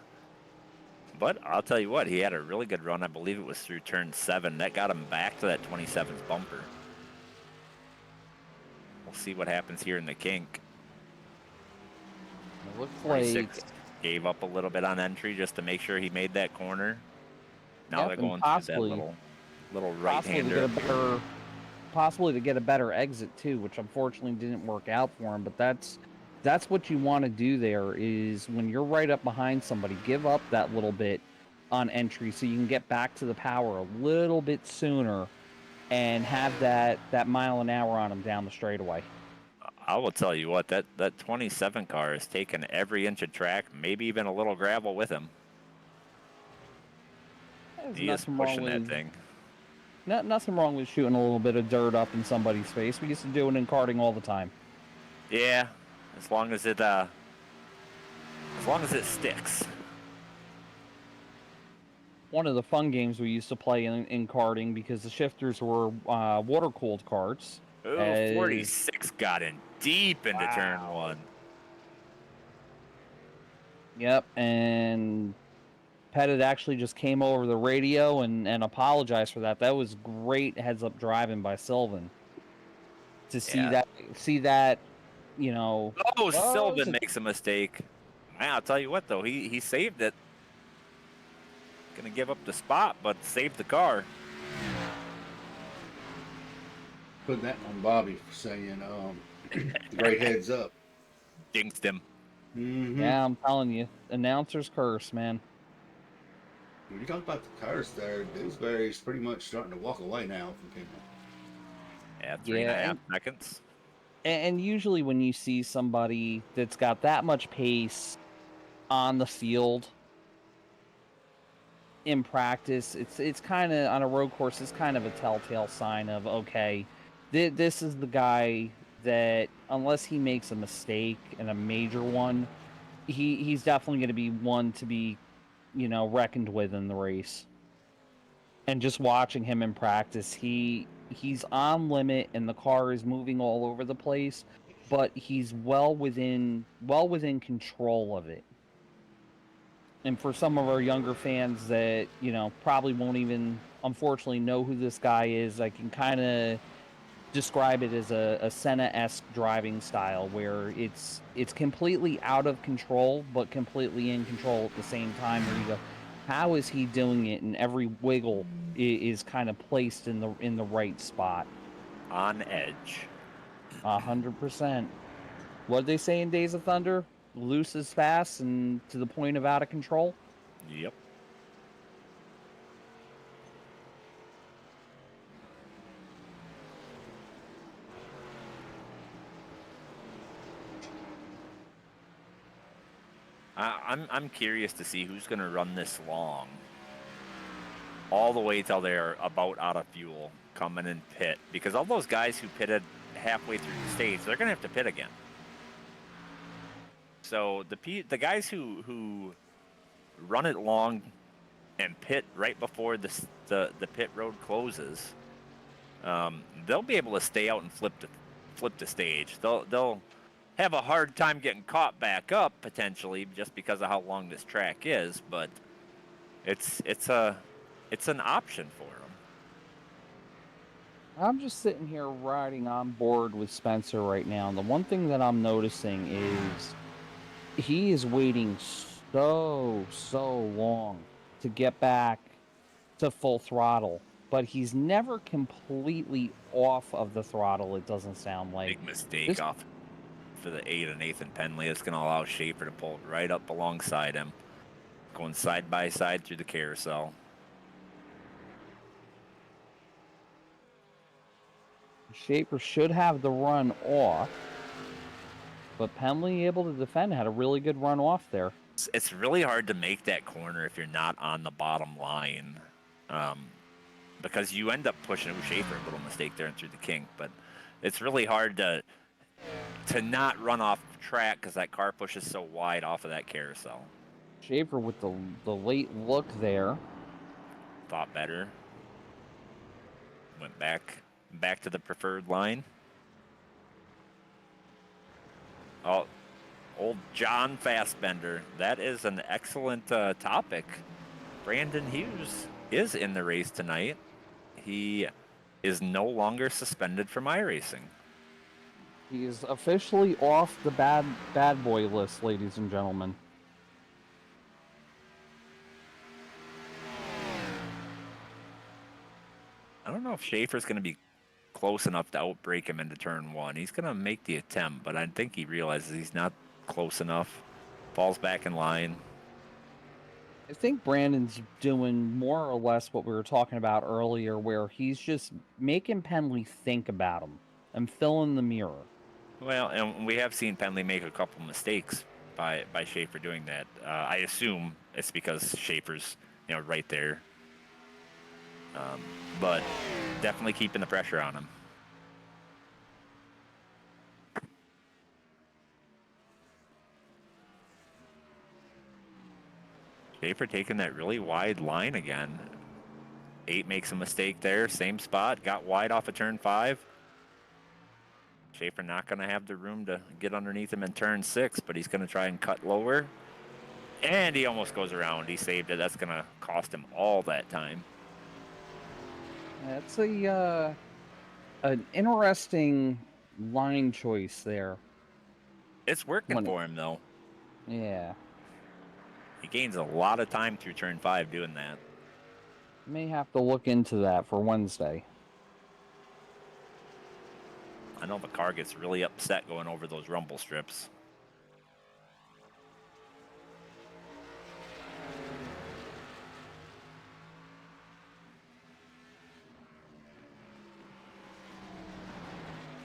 But I'll tell you what, he had a really good run. I believe it was through turn 7. That got him back to that 27th bumper. We'll see what happens here in the kink. It looks like Gave up a little bit on entry just to make sure he made that corner. Now Yep, they're going through that little right-hander. Possibly to get a better exit too, which unfortunately didn't work out for him. But that's what you want to do there, is when you're right up behind somebody, give up that little bit on entry so you can get back to the power a little bit sooner and have that mile an hour on them down the straightaway. I will tell you what, that 27 car has taken every inch of track, maybe even a little gravel with him. He is pushing that thing. Nothing wrong with shooting a little bit of dirt up in somebody's face. We used to do it in karting all the time. Yeah, as long as it sticks. One of the fun games we used to play in karting, because the shifters were water-cooled karts. Oh, 46 got in deep into turn 1. Yep, and Pettit actually just came over the radio and apologized for that. That was great heads-up driving by Sylvan. To see that, you know. Oh, Sylvan makes a mistake. Man, I'll tell you what, though, he saved it. Gonna give up the spot, but saved the car. Put that on Bobby for saying, great heads up. Jinxed him. Mm-hmm. Yeah, I'm telling you, announcer's curse, man. When you talk about the cars there, Dewsbury's pretty much starting to walk away now from people. Yeah, 3.5 seconds. And usually when you see somebody that's got that much pace on the field in practice, it's kind of, on a road course, it's kind of a telltale sign of, okay, this is the guy that, unless he makes a mistake, and a major one, he's definitely going to be one to be, reckoned with in the race. And just watching him in practice, he's on limit and the car is moving all over the place, but he's well within control of it. And for some of our younger fans that, probably won't even, unfortunately, know who this guy is, I can kind of describe it as a Senna-esque driving style, where it's completely out of control, but completely in control at the same time, where you go, how is he doing it? And every wiggle is kind of placed in the right spot. On edge. 100%. What did they say in Days of Thunder? Loose is fast and to the point of out of control? Yep. I'm curious to see who's going to run this long, all the way till they're about out of fuel, coming in pit, because all those guys who pitted halfway through the stage, they're going to have to pit again. So the guys who run it long and pit right before the pit road closes, they'll be able to stay out and flip the stage. They'll have a hard time getting caught back up, potentially, just because of how long this track is, but it's an option for them. I'm just sitting here riding on board with Spencer right now. And the one thing that I'm noticing is he is waiting so long to get back to full throttle, but he's never completely off of the throttle, it doesn't sound like. Big mistake This off for the 8 of Nathan Penley. It's going to allow Schaefer to pull right up alongside him, going side by side through the carousel. Schaefer should have the run off, but Penley able to defend, had a really good run off there. It's really hard to make that corner if you're not on the bottom line, because you end up pushing Schaefer a little mistake there and through the kink. But it's really hard to not run off track because that car pushes so wide off of that carousel. Schaefer with the late look there. Thought better. Went back to the preferred line. Oh, old John Fastbender. That is an excellent topic. Brandon Hughes is in the race tonight. He is no longer suspended from iRacing. He is officially off the bad boy list, ladies and gentlemen. I don't know if Schaefer's going to be close enough to outbreak him into turn one. He's going to make the attempt, but I think he realizes he's not close enough. Falls back in line. I think Brandon's doing more or less what we were talking about earlier, where he's just making Penley think about him and fill in the mirror. Well, and we have seen Penley make a couple mistakes by Schaefer doing that. I assume it's because Schaefer's right there, but definitely keeping the pressure on him. Schaefer taking that really wide line again. 8 makes a mistake there, same spot, got wide off of turn 5. Schaefer not going to have the room to get underneath him in turn 6, but he's going to try and cut lower. And he almost goes around. He saved it. That's going to cost him all that time. That's an interesting line choice there. It's working for him, though. Yeah. He gains a lot of time through turn 5 doing that. May have to look into that for Wednesday. I know the car gets really upset going over those rumble strips.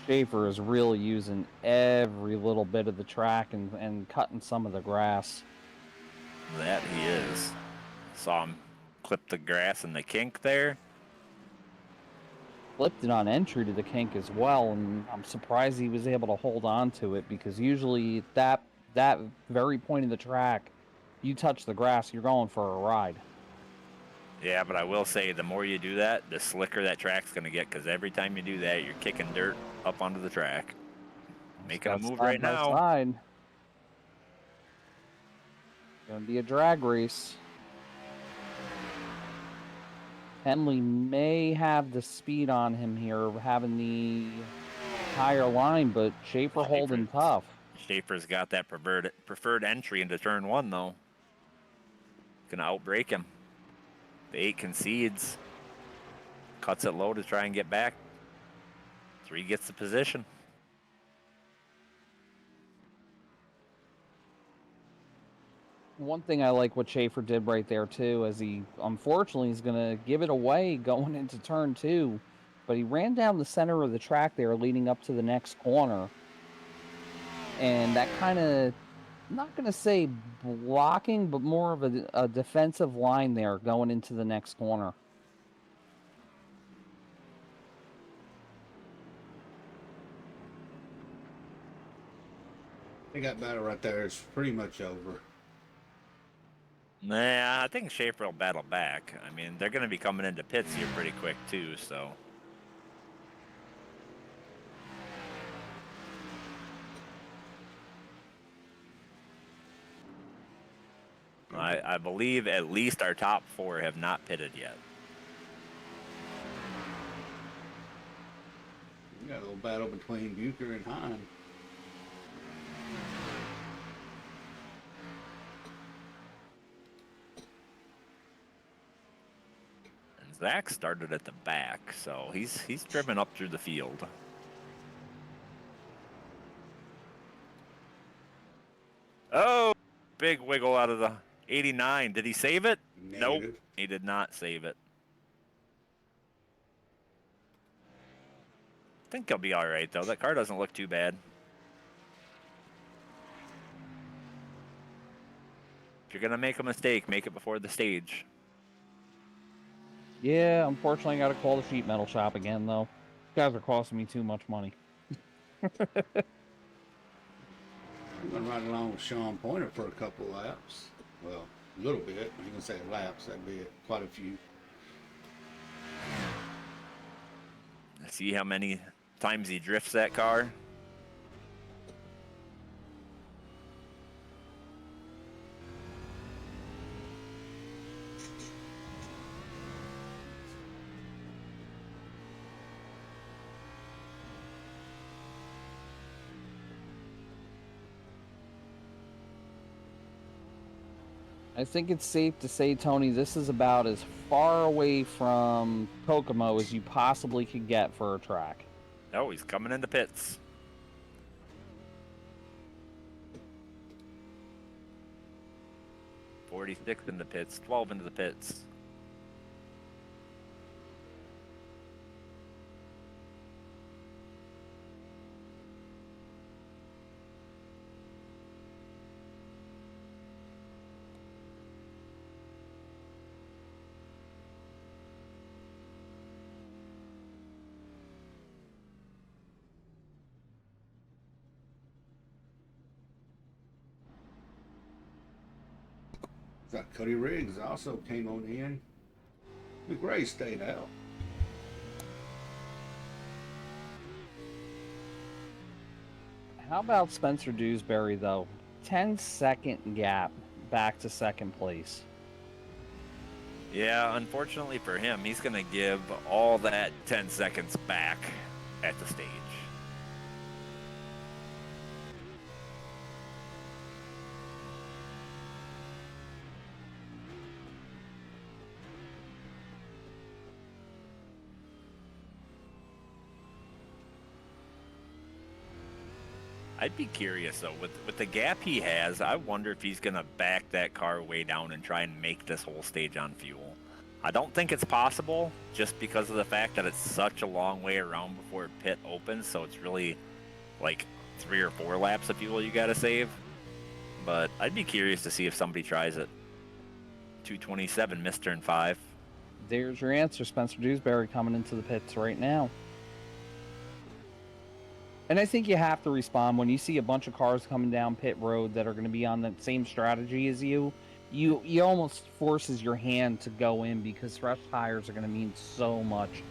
Schaefer is really using every little bit of the track and cutting some of the grass. That he is. Saw him clip the grass in the kink there. Flipped it on entry to the kink as well, and I'm surprised he was able to hold on to it, because usually that very point of the track, you touch the grass, you're going for a ride. Yeah, but I will say the more you do that, the slicker that track's going to get, because every time you do that, you're kicking dirt up onto the track. Making a move right now. Side. Going to be a drag race. Penley may have the speed on him here, having the higher line, but Schaefer holding tough. Schaefer's got that preferred entry into turn 1, though. Gonna outbreak him. The 8 concedes. Cuts it low to try and get back. 3 gets the position. One thing I like what Schaefer did right there, too, as he, unfortunately, is going to give it away going into turn 2. But he ran down the center of the track there leading up to the next corner. And that kind of, not going to say blocking, but more of a defensive line there going into the next corner. I think that battle right there is pretty much over. Nah, I think Schaefer will battle back. I mean, they're going to be coming into pits here pretty quick, too, so. I believe at least our top 4 have not pitted yet. Yeah, a little battle between Bucher and Hine. And Zach started at the back, so he's driven up through the field. Oh, big wiggle out of the 89. Did he save it? Nope, Negative. he did not save it. I think he'll be all right, though. That car doesn't look too bad. If you're going to make a mistake, make it before the stage. Yeah, unfortunately, I got to call the sheet metal shop again, though. These guys are costing me too much money. I'm going to ride along with Sean Pointer for a couple laps. Well, a little bit. I'm going to say laps. That'd be quite a few. See how many times he drifts that car? I think it's safe to say, Tony, this is about as far away from Kokomo as you possibly could get for a track. Oh, he's coming into pits. .46 in the pits, 12 into the pits. Got Cuddy Riggs also came on in. McRae stayed out. How about Spencer Dewsbury, though? 10-second gap back to second place. Yeah, unfortunately for him, he's going to give all that 10 seconds back at the stage. I'd be curious, though, with the gap he has, I wonder if he's going to back that car way down and try and make this whole stage on fuel. I don't think it's possible, just because of the fact that it's such a long way around before pit opens, so it's really like 3 or 4 laps of fuel you got to save. But I'd be curious to see if somebody tries it. 227, missed turn 5. There's your answer, Spencer Dewsbury coming into the pits right now. And I think you have to respond when you see a bunch of cars coming down pit road that are going to be on the same strategy as you. You almost forces your hand to go in because fresh tires are going to mean so much.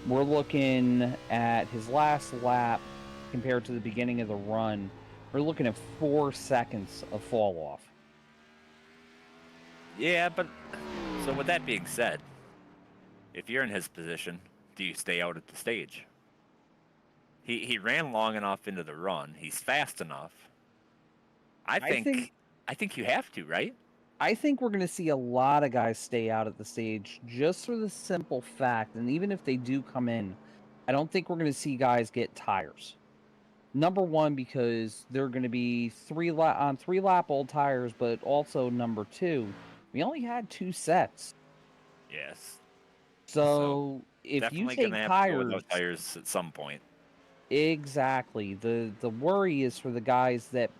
We're looking at his last lap compared to the beginning of the run. We're looking at 4 seconds of fall off. Yeah, but so with that being said, if you're in his position, do you stay out at the stage? He ran long enough into the run. He's fast enough. I think you have to, right? I think we're going to see a lot of guys stay out at the stage just for the simple fact, and even if they do come in, I don't think we're going to see guys get tires. Number one, because they're going to be 3-lap old tires, but also number two, we only had 2 sets. Yes. So if you Definitely gonna take have to go tires, without tires at some point. exactly. The worry is for the guys that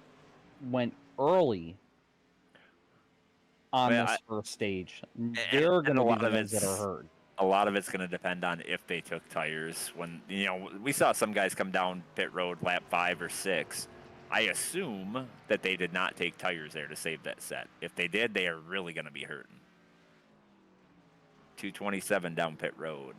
went early on Well, this first stage. and They're going a to be lot the of ones that are it's hurt. a lot of it's going to depend on if they took tires. When we saw some guys come down pit road lap 5 or 6. I assume that they did not take tires there to save that set. If they did, they are really going to be hurting. 227 down pit road.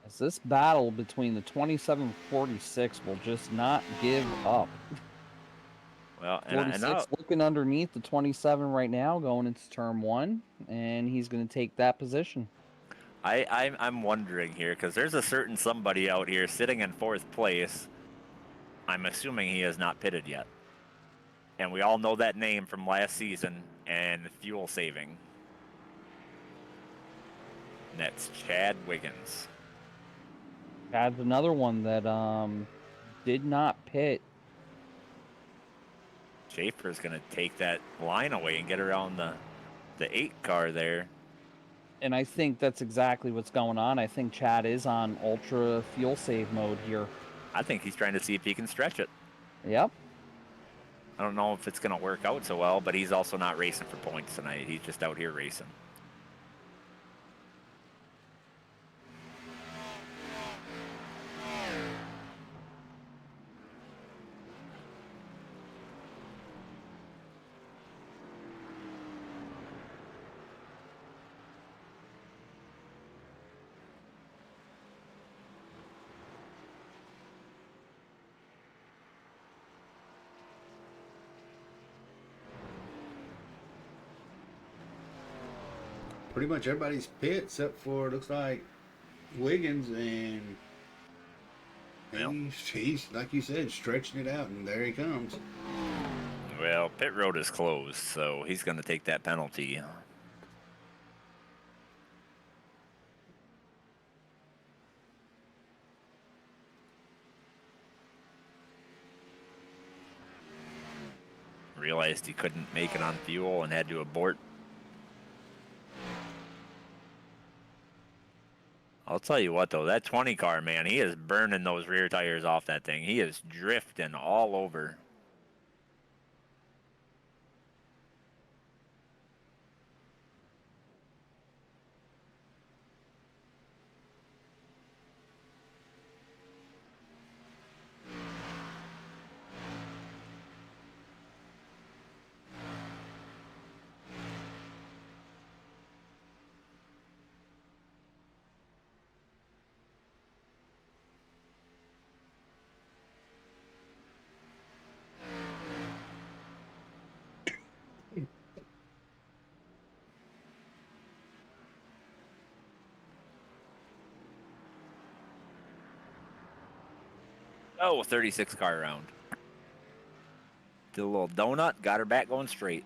As this battle between the 27-46 will just not give up. Well, and 46 looking underneath the 27 right now, going into turn 1, and he's going to take that position. I'm wondering here because there's a certain somebody out here sitting in 4th place. I'm assuming he has not pitted yet, and we all know that name from last season and fuel saving. And that's Chad Wiggins. Chad's another one that did not pit. Schaefer's going to take that line away and get around the 8 car there. And I think that's exactly what's going on. I think Chad is on ultra fuel save mode here. I think he's trying to see if he can stretch it. Yep. I don't know if it's going to work out so well, but he's also not racing for points tonight. He's just out here racing. Pretty much everybody's pit except for, looks like, Wiggins, and he's like you said, stretching it out, and there he comes. Well, pit road is closed, so he's going to take that penalty. Realized he couldn't make it on fuel and had to abort. I'll tell you what, though, that 20 car, man, he is burning those rear tires off that thing. He is drifting all over. Oh, 36 car round. Did a little donut, got her back going straight.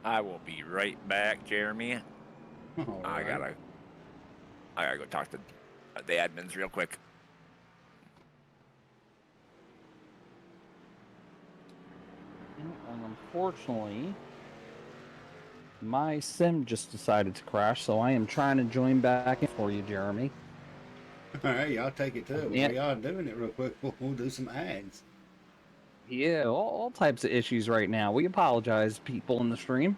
I will be right back, Jeremy. I gotta go talk to the admins real quick. And unfortunately, my sim just decided to crash, so I am trying to join back in for you, Jeremy. All right, y'all take it too. Yeah. While y'all doing it real quick, we'll do some ads. Yeah, all types of issues right now. We apologize, people in the stream.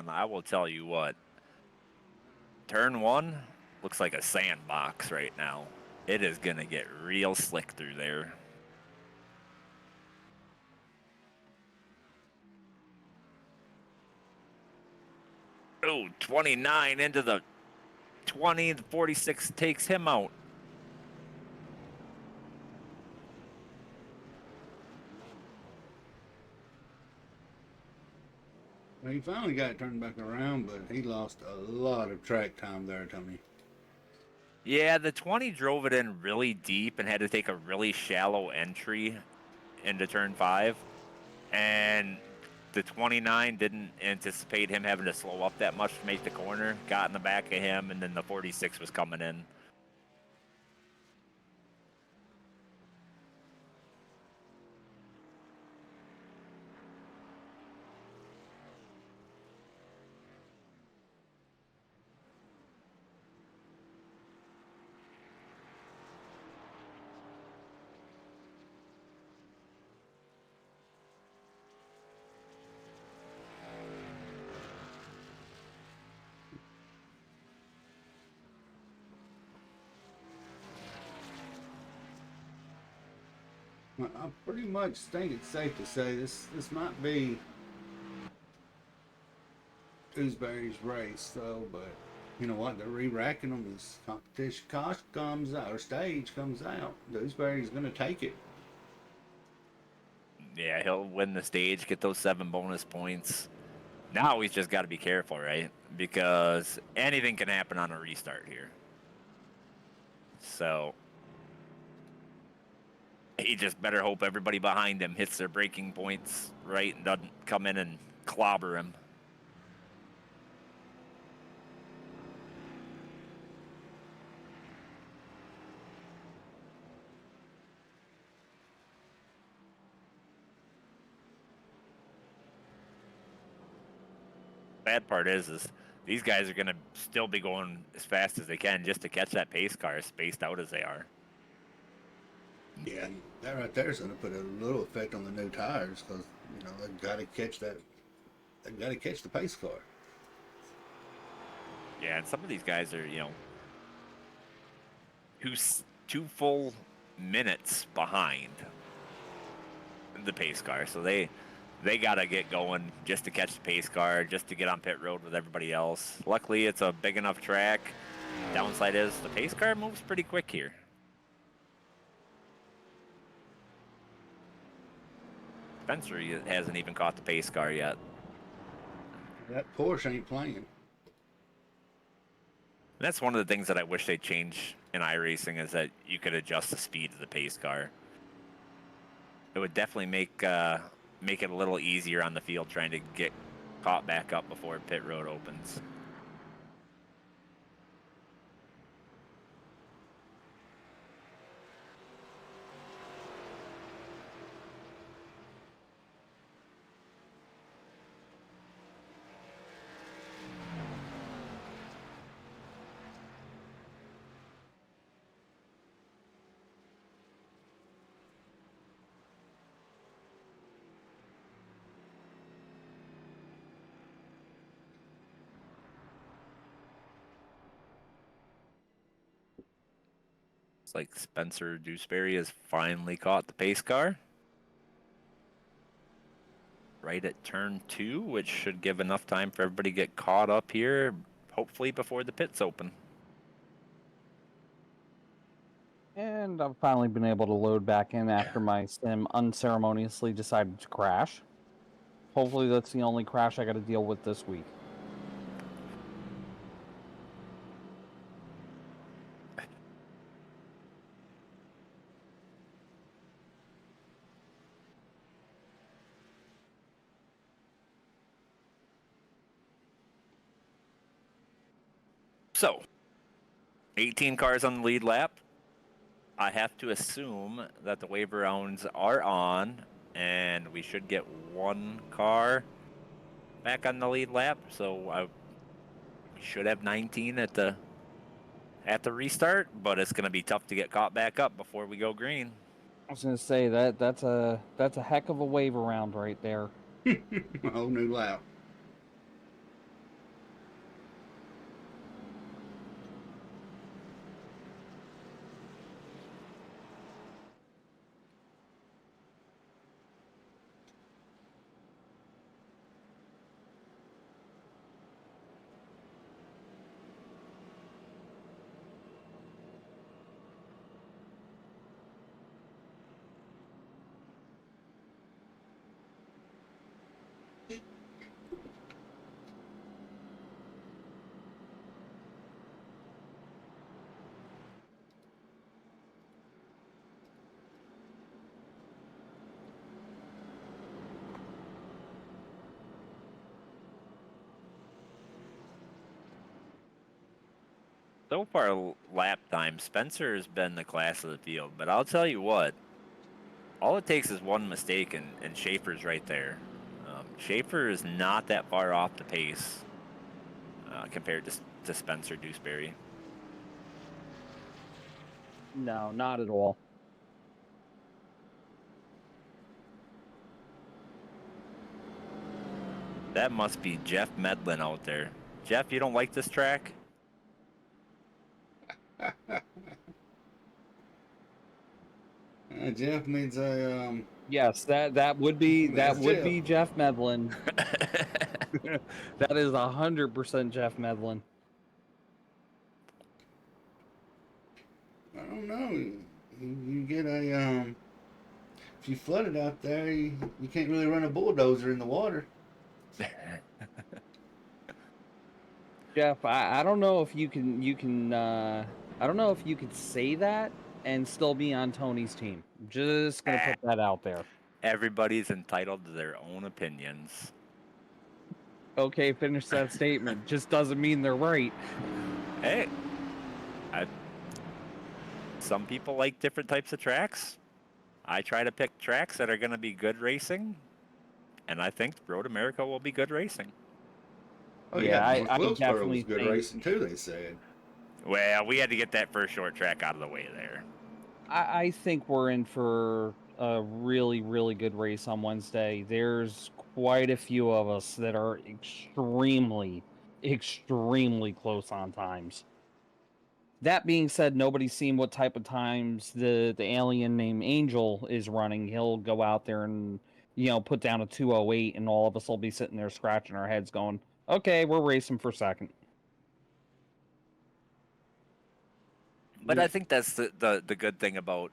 I will tell you what. Turn 1 looks like a sandbox right now. It is going to get real slick through there. Oh, 29 into the 20. The 46 takes him out. Well, he finally got it turned back around, but he lost a lot of track time there, Tony. Yeah, the 20 drove it in really deep and had to take a really shallow entry into turn 5. And the 29 didn't anticipate him having to slow up that much to make the corner. Got in the back of him, and then the 46 was coming in. Well, I pretty much think it's safe to say this might be Dewsbury's race, though. But you know what? They're re-racking them as competition cost comes out or stage comes out. Dewsbury's going to take it. Yeah, he'll win the stage, get those 7 bonus points. Now he's just got to be careful, right? Because anything can happen on a restart here. So he just better hope everybody behind him hits their braking points right and doesn't come in and clobber him. Bad part is these guys are going to still be going as fast as they can just to catch that pace car, as spaced out as they are. Yeah, that right there is going to put a little effect on the new tires because you know they've got to catch that. They've got to catch the pace car. Yeah, and some of these guys are, you know, who's 2 full minutes behind the pace car, so they got to get going just to catch the pace car, just to get on pit road with everybody else. Luckily, it's a big enough track. Downside is the pace car moves pretty quick here. Spencer hasn't even caught the pace car yet. That Porsche ain't playing. And that's one of the things that I wish they'd change in iRacing is that you could adjust the speed of the pace car. It would definitely make it a little easier on the field trying to get caught back up before pit road opens. It's like Spencer Dewsbury has finally caught the pace car. Right at turn 2, which should give enough time for everybody to get caught up here, hopefully before the pits open. And I've finally been able to load back in after my sim unceremoniously decided to crash. Hopefully that's the only crash I got to deal with this week. So, 18 cars on the lead lap. I have to assume that the waiver rounds are on, and we should get 1 car back on the lead lap. So we should have 19 at the restart, but it's going to be tough to get caught back up before we go green. I was going to say that's a heck of a waiver round right there. A whole new lap. So far, lap time, Spencer has been the class of the field. But I'll tell you what, all it takes is one mistake, and Schaefer's right there. Schaefer is not that far off the pace compared to Spencer Dewsbury. No, not at all. That must be Jeff Medlin out there. Jeff, you don't like this track? Jeff needs a Yes, that would be That's Jeff. Jeff Medlin. That is 100% Jeff Medlin. I don't know. You get a if you flood it out there, you can't really run a bulldozer in the water. Jeff, I don't know if you can I don't know if you could say that and still be on Tony's team. Just gonna put that out there. Everybody's entitled to their own opinions. Okay, finish that statement. Just doesn't mean they're right. Hey, some people like different types of tracks. I try to pick tracks that are going to be good racing, and I think Road America will be good racing. Oh Yeah, North I Wilkesboro definitely was good think racing too. They said. Well, we had to get that first short track out of the way there. I think we're in for a really, really good race on Wednesday. There's quite a few of us that are extremely, extremely close on times. That being said, nobody's seen what type of times the alien named Angel is running. He'll go out there and put down a 208, and all of us will be sitting there scratching our heads, going, "Okay, we're racing for second." But Yeah. I think that's the good thing about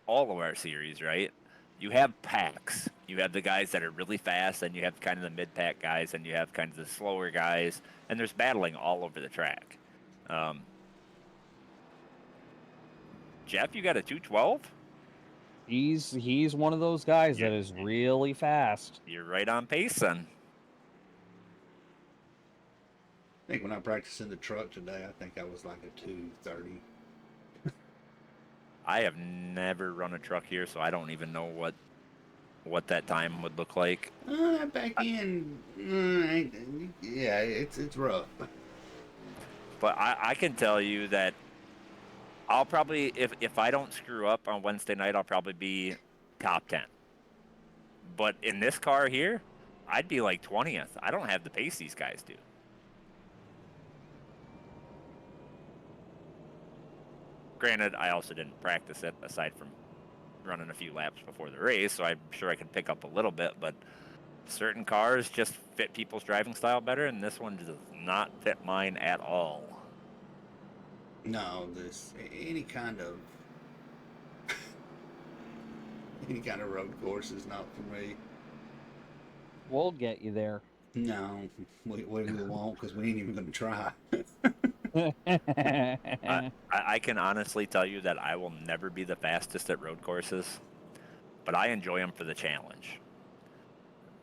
all of our series, right? You have packs. You have the guys that are really fast, and you have kind of the mid-pack guys, and you have kind of the slower guys, and there's battling all over the track. Jeff, you got a 212? He's one of those guys that is really fast. You're right on pace, then. I think when I practiced in the truck today, I think I was like a 230. I have never run a truck here, so I don't even know what that time would look like. Back in, yeah, it's rough. But I can tell you that I'll probably, if I don't screw up on Wednesday night, I'll probably be top 10. But in this car here, I'd be like 20th. I don't have the pace these guys do. Granted, I also didn't practice it aside from running a few laps before the race, so I'm sure I could pick up a little bit, but certain cars just fit people's driving style better, and this one does not fit mine at all. No, any kind of road course is not for me. We'll get you there. No, we won't, because we ain't even going to try. I can honestly tell you that I will never be the fastest at road courses, but I enjoy them for the challenge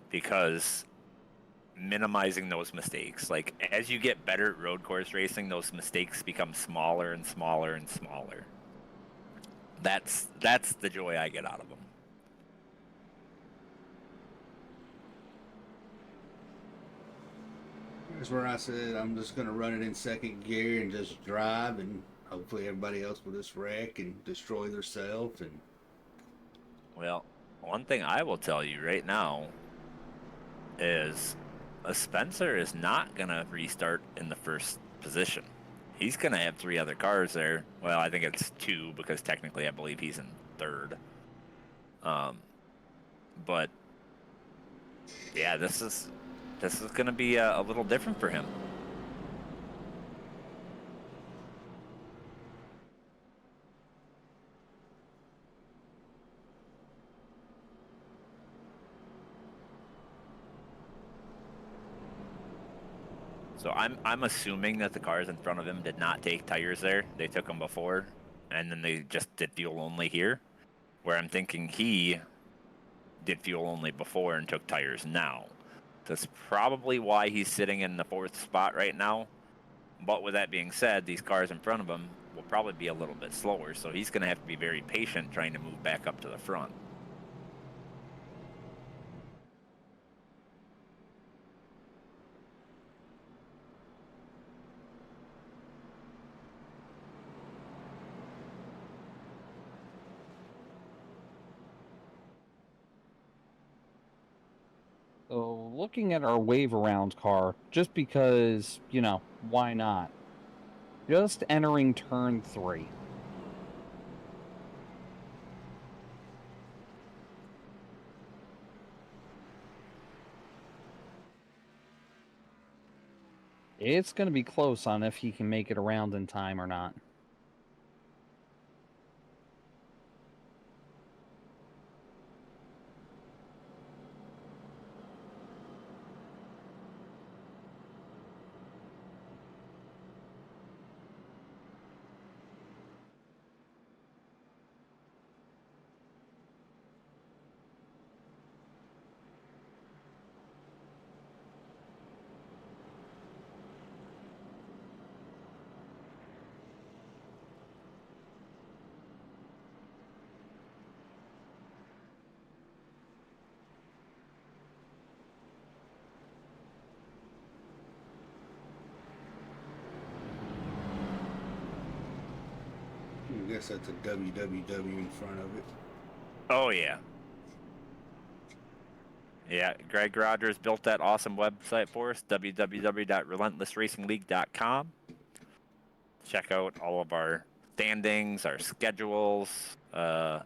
because minimizing those mistakes. Like as you get better at road course racing, those mistakes become smaller and smaller and smaller. That's the joy I get out of them. That's where I said I'm just going to run it in second gear and just drive, and hopefully everybody else will just wreck and destroy themselves. And Well, one thing I will tell you right now is Spencer is not going to restart in the first position. He's going to have 3 other cars there. Well, I think it's 2 because technically I believe he's in third. But yeah, this is going to be a little different for him. So I'm assuming that the cars in front of him did not take tires there. They took them before, and then they just did fuel only here. Where I'm thinking he did fuel only before and took tires now. That's probably why he's sitting in the 4th spot right now. But with that being said, these cars in front of him will probably be a little bit slower, so he's going to have to be very patient trying to move back up to the front. So, looking at our wave around car, just because, you know, why not? Just entering turn 3. It's going to be close on if he can make it around in time or not. I guess that's a www in front of it. Oh, yeah. Yeah, Greg Rogers built that awesome website for us, www.relentlessracingleague.com. Check out all of our standings, our schedules, how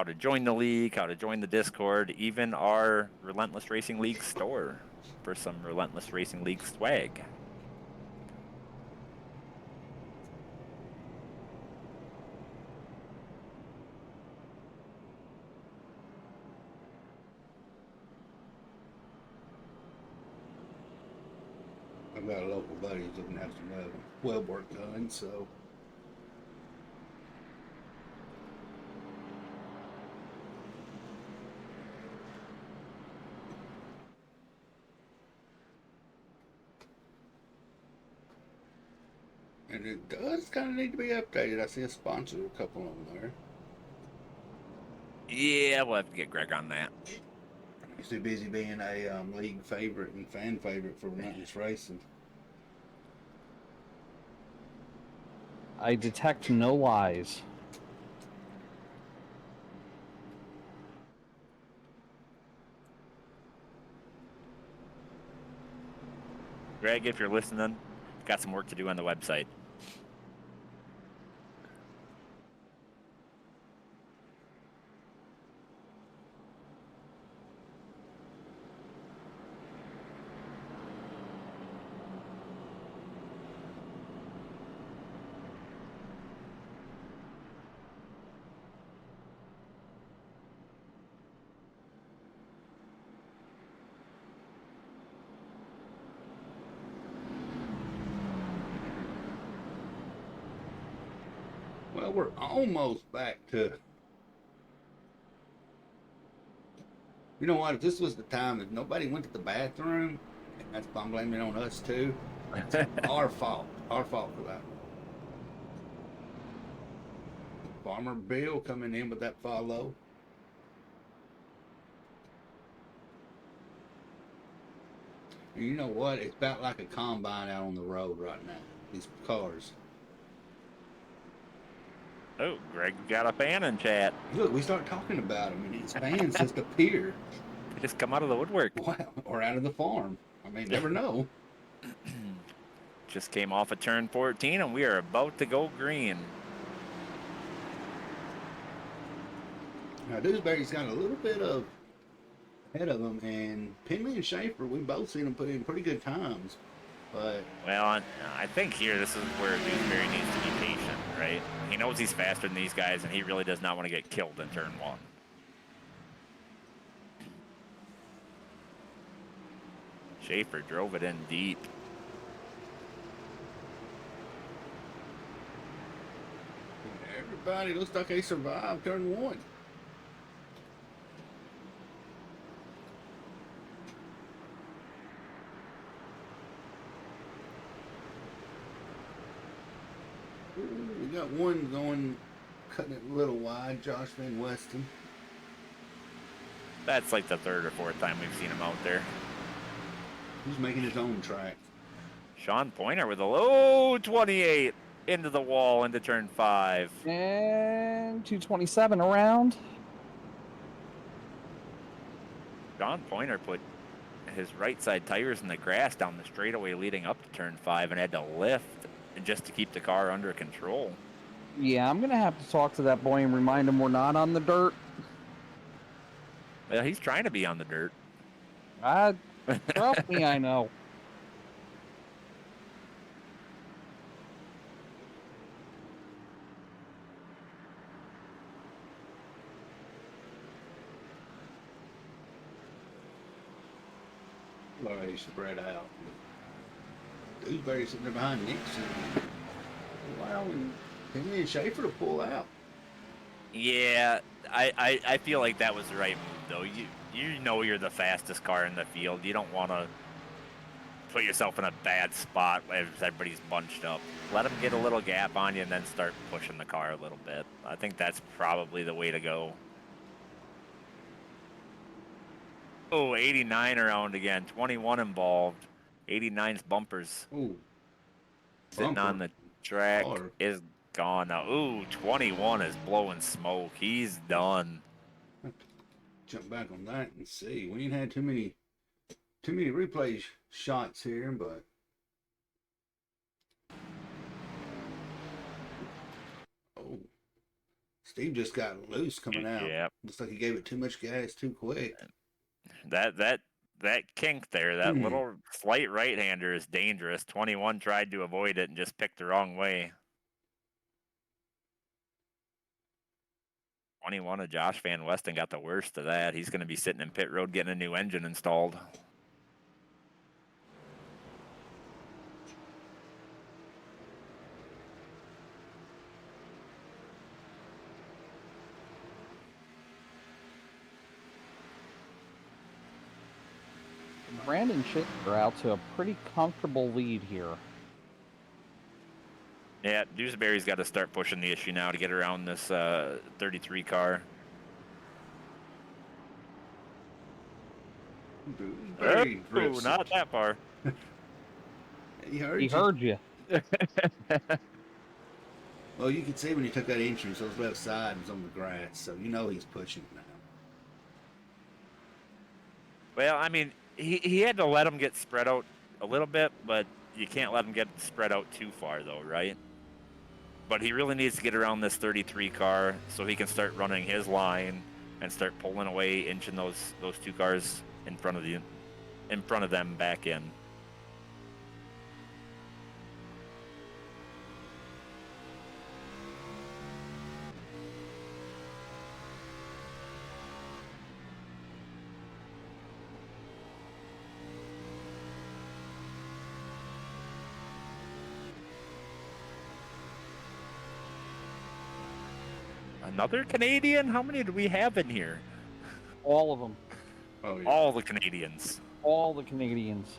to join the league, how to join the Discord, even our Relentless Racing League store for some Relentless Racing League swag. I've got a local buddy who's looking to have some web work done, so and it does kind of need to be updated. I see a sponsor, a couple of them there. Yeah, we'll have to get Greg on that. He's too busy being a league favorite and fan favorite for Relentless Racing. I detect no lies. Greg, if you're listening, got some work to do on the website. Well, we're almost back to. You know what? If this was the time that nobody went to the bathroom, and that's I'm blaming it on us too. It's our fault. Our fault for that. Farmer Bill coming in with that follow. And you know what? It's about like a combine out on the road right now. These cars. Oh, Greg got a fan in chat. Look, we start talking about them, and these fans just appear. They just come out of the woodwork. Wow, or out of the farm. I mean, never know. Just came off of turn 14, and we are about to go green. Now, Dewsbury's got a little bit of ahead of him, and Penley and Schaefer, we both seen them put in pretty good times. But Well, I think here this is where Dewsbury needs to be patient, right? He knows he's faster than these guys, and he really does not want to get killed in turn 1. Schaefer drove it in deep. everybody looks like they survived turn 1. got one going, cutting it a little wide. Josh Van Weston. That's like the third or fourth time we've seen him out there. He's making his own track. Sean Pointer with a low 28 into the wall into turn 5. And 227 around. Sean Pointer put his right side tires in the grass down the straightaway leading up to turn 5 and had to lift just to keep the car under control. Yeah, I'm going to have to talk to that boy and remind him we're not on the dirt. Well, he's trying to be on the dirt. Trust me, I know. Already spread out. Dewsbury sitting there behind Nixon. Allowing Henry and Schaefer to pull out. Yeah, I feel like that was the right move, though. You know you're the fastest car in the field. You don't want to put yourself in a bad spot as everybody's bunched up. Let them get a little gap on you and then start pushing the car a little bit. I think that's probably the way to go. Oh, 89 around again. 21 involved. 89's bumpers. Ooh. Sitting on the track is gone now. Ooh, 21 is blowing smoke. He's done. Jump back on that and see. We ain't had too many replay shots here, but oh, Steve just got loose coming out. Yep. Looks like he gave it too much gas too quick. That kink there, that little slight right-hander is dangerous. 21 tried to avoid it and just picked the wrong way. 21 of Josh Van Weston got the worst of that. He's going to be sitting in pit road getting a new engine installed. Brandon Schaefer out to a pretty comfortable lead here. Yeah, Dewsbury's got to start pushing the issue now to get around this 33 car. Dewsbury not that far. He heard He you. heard you. Well, you could see when he took that entrance, those left side was on the grass, so you know he's pushing now. Well, I mean, he had to let him get spread out a little bit, but you can't let him get spread out too far, though, right? But he really needs to get around this 33 car so he can start running his line and start pulling away, inching those two cars in front of them back in. Another Canadian? How many do we have in here? All of them. Oh, yeah. All the Canadians. All the Canadians.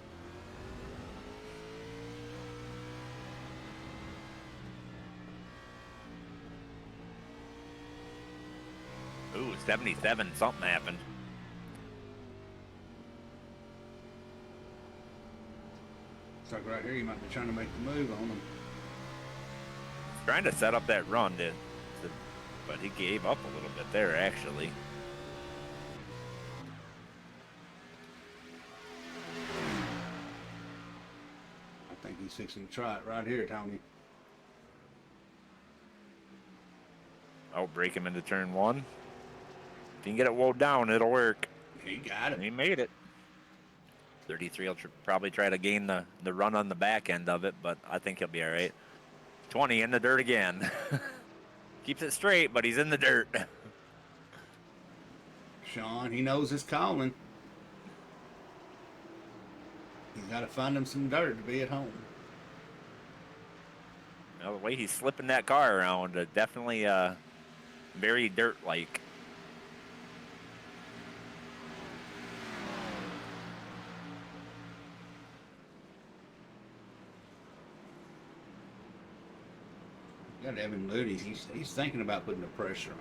Ooh, 77. Something happened. It's like right here, you might be trying to make the move on him. Trying to set up that run, but he gave up a little bit there, actually. I think he's fixing to try it right here, Tony. I'll break him into turn 1. If you can get it wound down, it'll work. He got it. He made it. 33 will probably try to gain the run on the back end of it, but I think he'll be all right. 20 in the dirt again. Keeps it straight, but he's in the dirt. Sean, he knows his calling. He's got to find him some dirt to be at home. Well, the way he's slipping that car around, definitely very dirt-like. Got That Evan Ludy, he's thinking about putting the pressure on.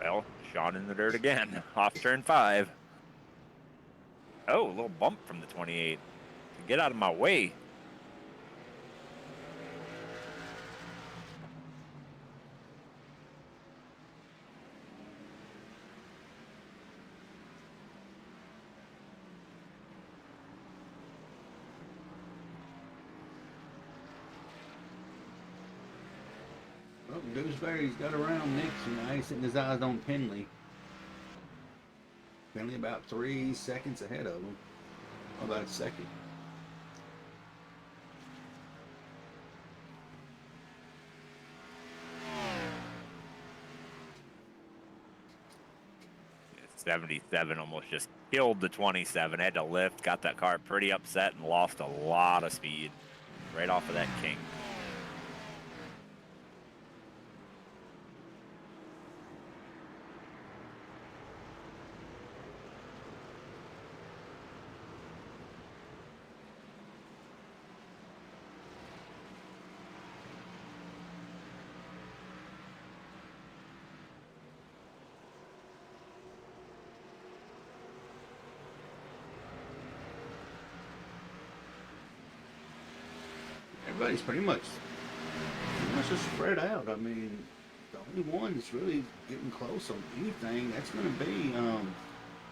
Well, Sean in the dirt again. Off turn 5. Oh, a little bump from the 28. Get out of my way. Well, Dewsbury's got around Nixon. Now he's setting his eyes on Penley. Penley about 3 seconds ahead of him. About a second. It's 77 almost just killed the 27. Had to lift, got that car pretty upset, and lost a lot of speed right off of that kink. Everybody's pretty much just spread out. I mean, the only one that's really getting close on anything, that's going to be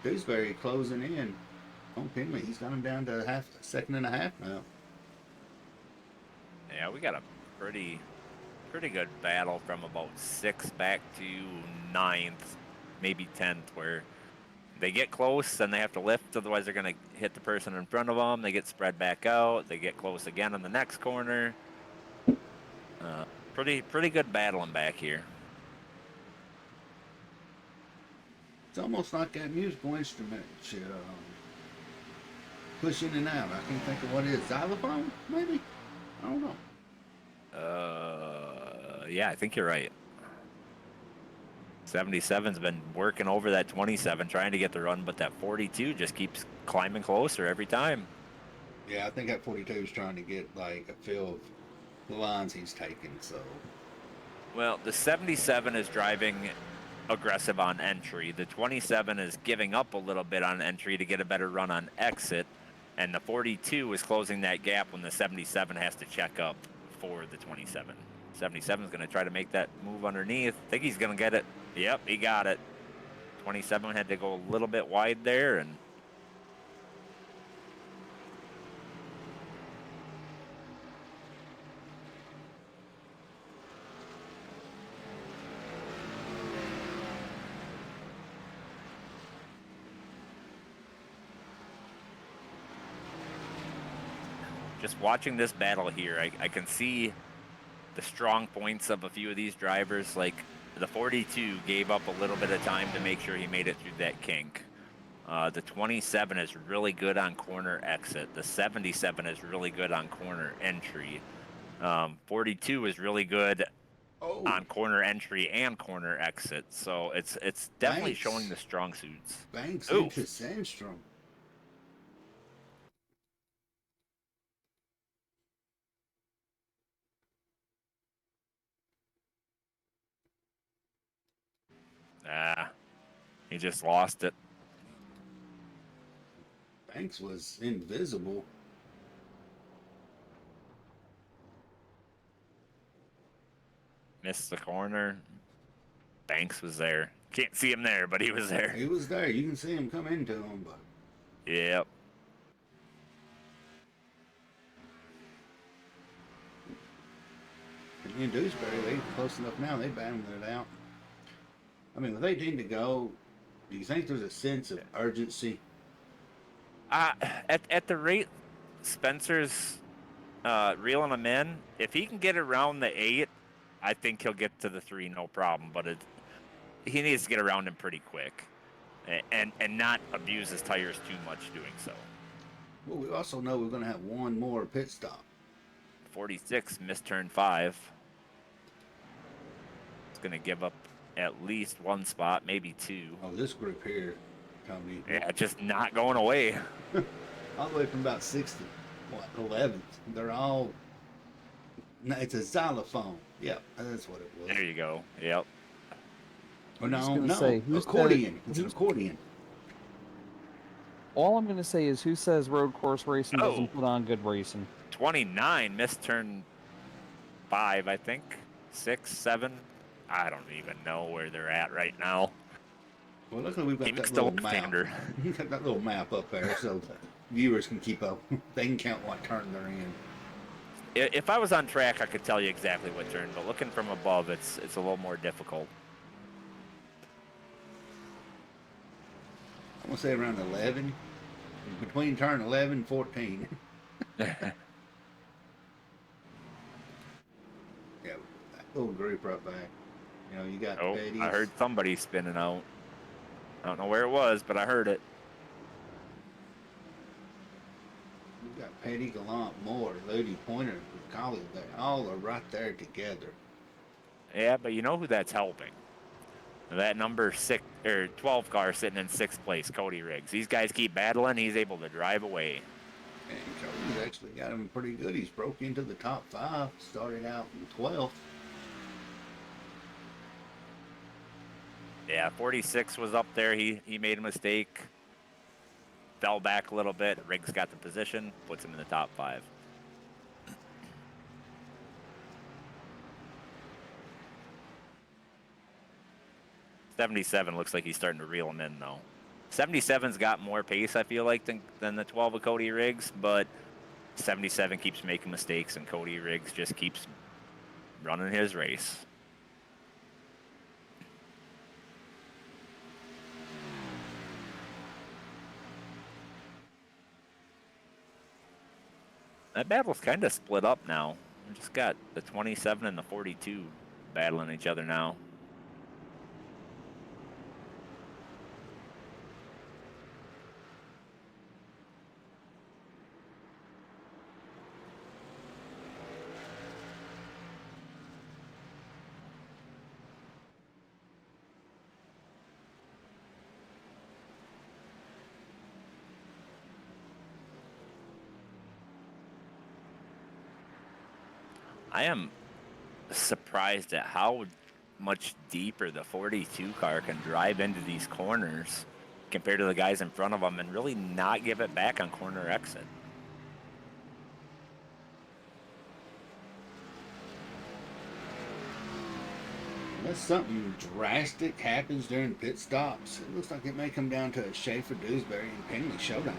Dewsbury closing in on Penley. He's got him down to a second and a half now. Yeah, we got a pretty good battle from about 6th back to 9th, maybe 10th, where they get close and they have to lift, otherwise they're going to hit the person in front of them. They get spread back out. They get close again in the next corner. Pretty good battling back here. It's almost like that musical instrument push in and out. I can't think of what it is. Xylophone, maybe? I don't know. Yeah, I think you're right. 77's been working over that 27, trying to get the run, but that 42 just keeps climbing closer every time. Yeah, I think that 42 is trying to get like a feel of the lines he's taking. So, well, the 77 is driving aggressive on entry. The 27 is giving up a little bit on entry to get a better run on exit, and the 42 is closing that gap when the 77 has to check up for the 27. 77 is going to try to make that move underneath. I think he's going to get it. Yep, he got it. 27 had to go a little bit wide there, and just watching this battle here, I can see the strong points of a few of these drivers. Like the 42 gave up a little bit of time to make sure he made it through that kink. The 27 is really good on corner exit. The 77 is really good on corner entry. 42 is really good on corner entry and corner exit. So it's definitely Banks. showing the strong suits. Banks Ooh. into Sandstrom. He just lost it. Banks was invisible. Missed the corner. Banks was there. Can't see him there, but he was there. He was there. You can see him come into him, but Yep. in Dewsbury, they close enough now. They battling it out. I mean, with 18 to go, do you think there's a sense of urgency? At the rate Spencer's reeling him in, if he can get around the 8, I think he'll get to the 3 no problem. But he needs to get around him pretty quick, and not abuse his tires too much doing so. Well, we also know we're going to have one more pit stop. 46 missed turn 5. It's going to give up at least 1 spot, maybe 2. Oh, this group here, Tony. Yeah, just not going away. All the way from about 60, 11th. They're all No, it's a xylophone. Yep, that's what it was. There you go. Yep. Oh, I'm just no, gonna no, say, who said accordion. It's an who's accordion. all I'm gonna say is who says road course racing Oh, doesn't put on good racing? 29 missed turn 5, I think. 6, 7. I don't even know where they're at right now. Well, luckily we've He got that missed a little map. left-hander. We've got that little map up there so the viewers can keep up. They can count what turn they're in. If I was on track, I could tell you exactly what turn, but looking from above, it's a little more difficult. I'm gonna say around 11, between turn 11 and 14. Yeah, that little group right back. You know, you got Oh, Petty's. I heard somebody spinning out. I don't know where it was, but I heard it. You got Petty, Gallant, Moore, Ludi, Pointer, Collie. They all are right there together. Yeah, but you know who that's helping? That number 6 or 12 car sitting in 6th place, Cody Riggs. These guys keep battling. He's able to drive away. And Cody's actually got him pretty good. He's broke into the top 5. Started out in 12th. Yeah, 46 was up there. He made a mistake. Fell back a little bit. Riggs got the position, puts him in the top 5. '77 looks like he's starting to reel him in, though. 77's got more pace, I feel like, than the 12 of Cody Riggs, but 77 keeps making mistakes, and Cody Riggs just keeps running his race. That battle's kind of split up now. We just got the 27 and the 42 battling each other now. I am surprised at how much deeper the 42 car can drive into these corners compared to the guys in front of them and really not give it back on corner exit. Unless something drastic happens during pit stops, it looks like it may come down to a Schaefer, Dewsbury, and Penley showdown.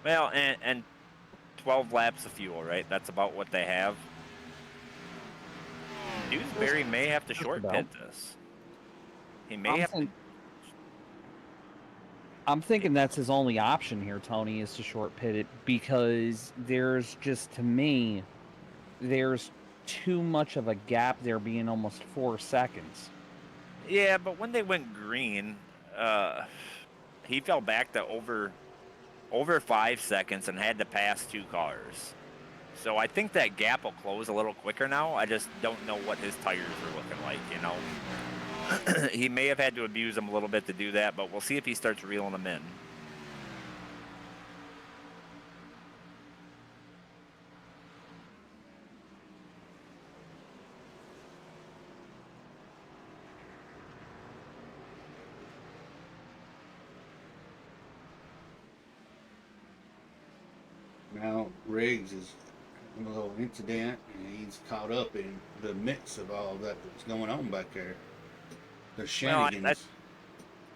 Well, and 12 laps of fuel, right? That's about what they have. Dewsbury may have to short pit this. He may have to. I'm thinking that's his only option here, Tony, is to short pit it because there's just, to me, there's too much of a gap there being almost 4 seconds. Yeah, but when they went green, he fell back to over 5 seconds and had to pass 2 cars. So I think that gap will close a little quicker now. I just don't know what his tires are looking like, you know. He may have had to abuse them a little bit to do that, but we'll see if he starts reeling them in. Now Riggs is in a little incident, and he's caught up in the mix of all that that's going on back there. The shenanigans.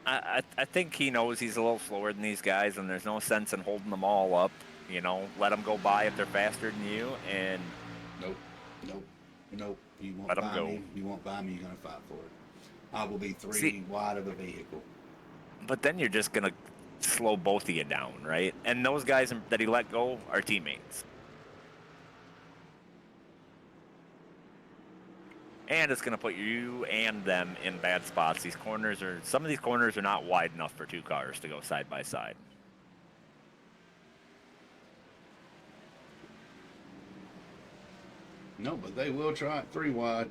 I think he knows he's a little slower than these guys, and there's no sense in holding them all up. You know, let them go by if they're faster than you, and Nope. You won't Let 'em buy go. me. You won't buy me. You're gonna fight for it. I will be 3 See- wide of a vehicle. but then you're just gonna slow both of you down, right? And those guys that he let go are teammates. And it's going to put you and them in bad spots. Some of these corners are not wide enough for 2 cars to go side by side. No, but they will try it 3 wide.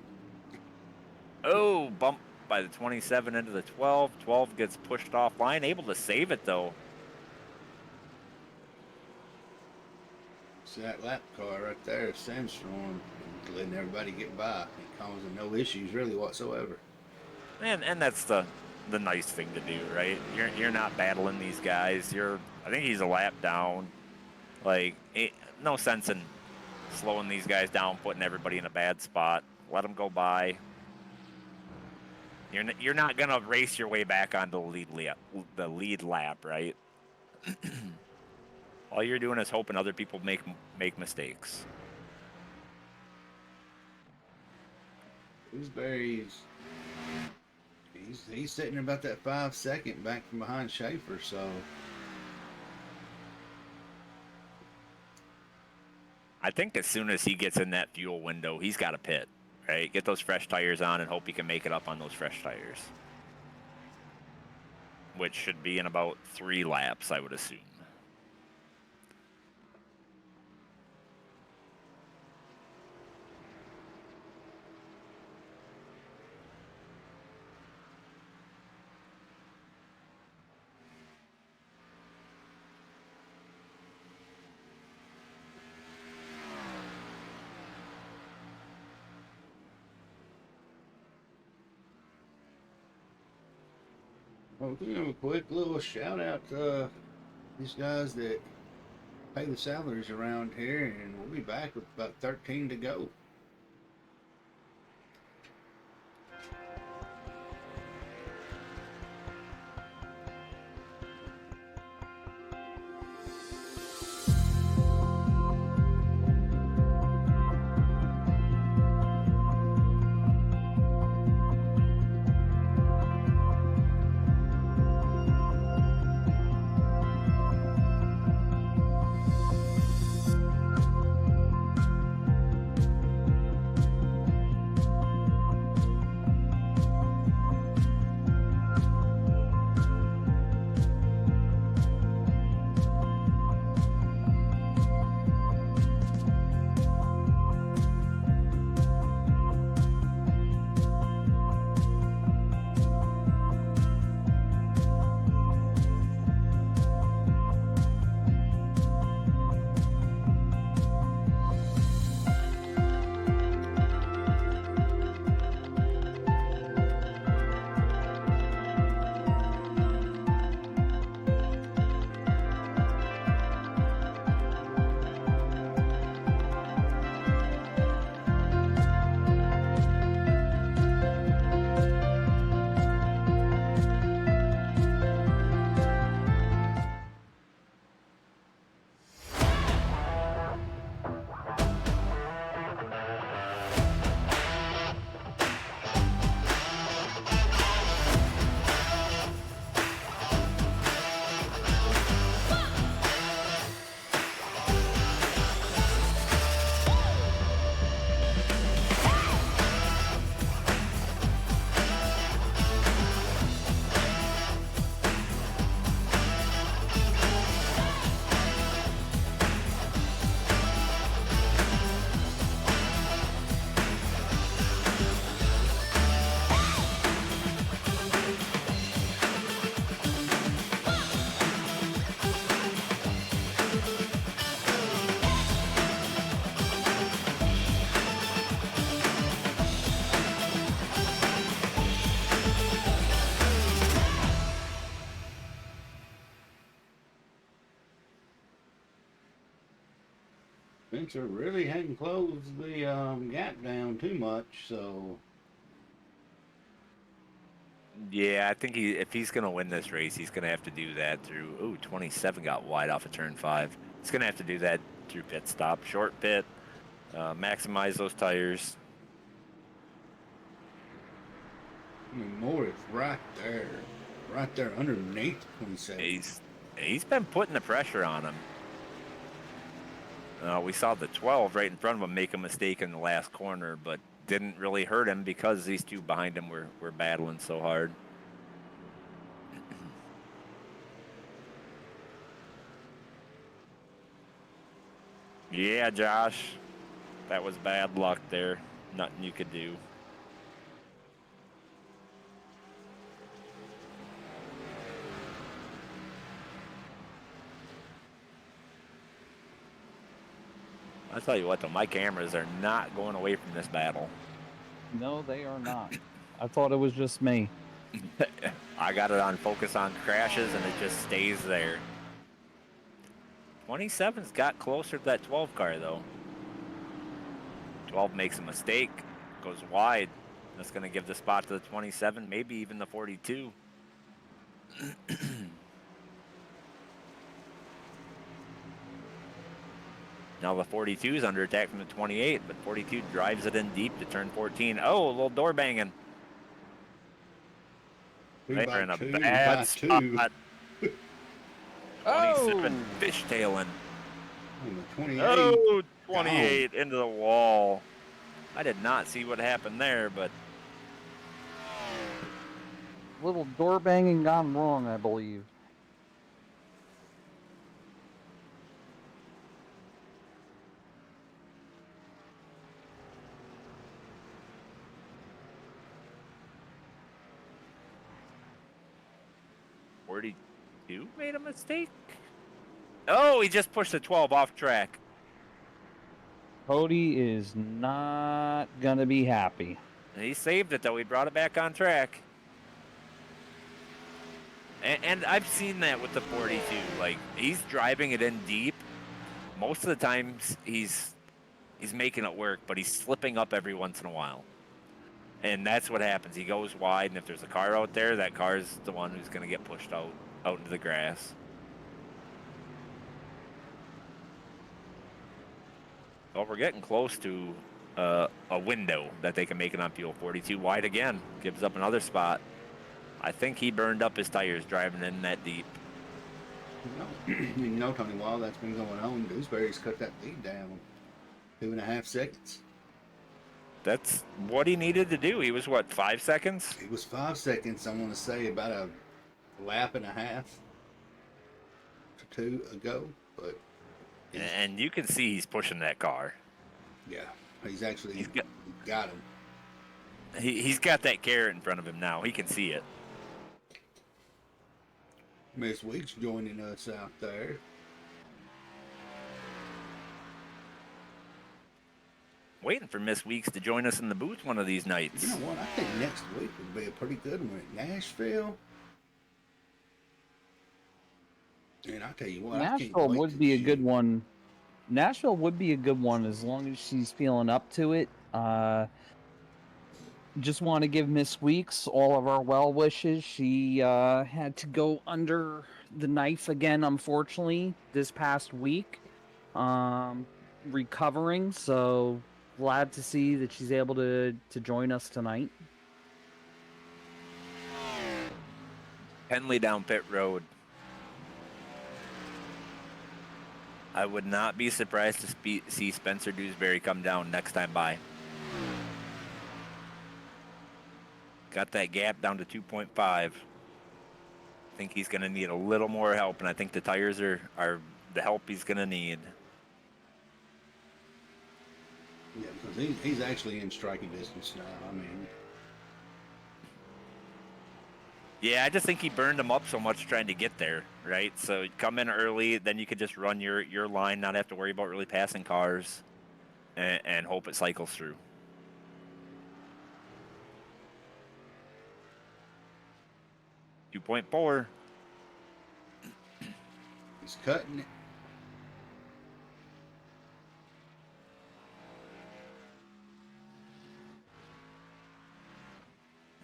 Oh, bump by the 27 into the 12. 12 gets pushed offline, able to save it though. It's that lap car right there, Sandstorm, letting everybody get by and causing no issues really whatsoever. And that's the nice thing to do, right? You're not battling these guys. I think he's a lap down. Like, no sense in slowing these guys down, putting everybody in a bad spot. Let them go by. You're not gonna race your way back onto the lead lap, right? All you're doing is hoping other people make mistakes. Dewsbury's he's sitting about that 5 second back from behind Schaefer, so I think as soon as he gets in that fuel window, he's got to pit, right? Get those fresh tires on and hope he can make it up on those fresh tires, which should be in about 3 laps, I would assume. well, we have a quick little shout out to these guys that pay the salaries around here, and we'll be back with about 13 to go. Spencer really hadn't closed the gap down too much, so Yeah, I think if he's going to win this race, he's going to have to do that through. Ooh, 27 got wide off of turn 5. He's going to have to do that through pit stop, short pit, maximize those tires. I mean, Morris right there underneath 27. He's been putting the pressure on him. We saw the 12 right in front of him make a mistake in the last corner, but didn't really hurt him because these two behind him were battling so hard. Yeah, Josh, that was bad luck there. Nothing you could do. I'll tell you what, though, my cameras are not going away from this battle. No, they are not. I thought it was just me. I got it on focus on crashes, and it just stays there. 27's got closer to that 12 car, though. 12 makes a mistake, goes wide. That's going to give the spot to the 27, maybe even the 42. Now the 42 is under attack from the 28, but 42 drives it in deep to turn 14. Oh, a little door banging. Three They're by in a two, bad by spot. two. 27 fishtailing. On the 28. Oh, Gone. 28 into the wall. I did not see what happened there, but Little door banging gone wrong, I believe. you made a mistake. Oh, he just pushed the 12 off track. Cody is not gonna be happy. He saved it, though. He brought it back on track. And I've seen that with the 42. Like, he's driving it in deep. Most of the times, he's making it work, but he's slipping up every once in a while. And that's what happens. He goes wide, and if there's a car out there, that car is the one who's going to get pushed out into the grass. Well, we're getting close to a window that they can make it on fuel. 42 wide again. Gives up another spot. I think he burned up his tires driving in that deep. You know, Tony, while that's been going on, Dewsbury's cut that lead down 2.5 seconds. That's what he needed to do. He was, what, 5 seconds? It was 5 seconds, I want to say, about a lap and a half or two ago. But And you can see he's pushing that car. yeah, he's actually got him. He's got that carrot in front of him now. He can see it. Miss Weeks joining us out there. Waiting for Miss Weeks to join us in the booth one of these nights. You know what? I think next week would be a pretty good one at Nashville. And I tell you what, Nashville would be a good one. Nashville would be a good one as long as she's feeling up to it. Just want to give Miss Weeks all of our well wishes. She had to go under the knife again, unfortunately, this past week. Recovering, so glad to see that she's able to join us tonight. Henley down pit road. I would not be surprised to see Spencer Dewsbury come down next time by. Got that gap down to 2.5. I think he's going to need a little more help, and I think the tires are the help he's going to need. Yeah, because he's actually in striking distance now. I mean, yeah, I just think he burned him up so much trying to get there, right? So come in early, then you could just run your line, not have to worry about really passing cars, and hope it cycles through. .4. he's cutting it.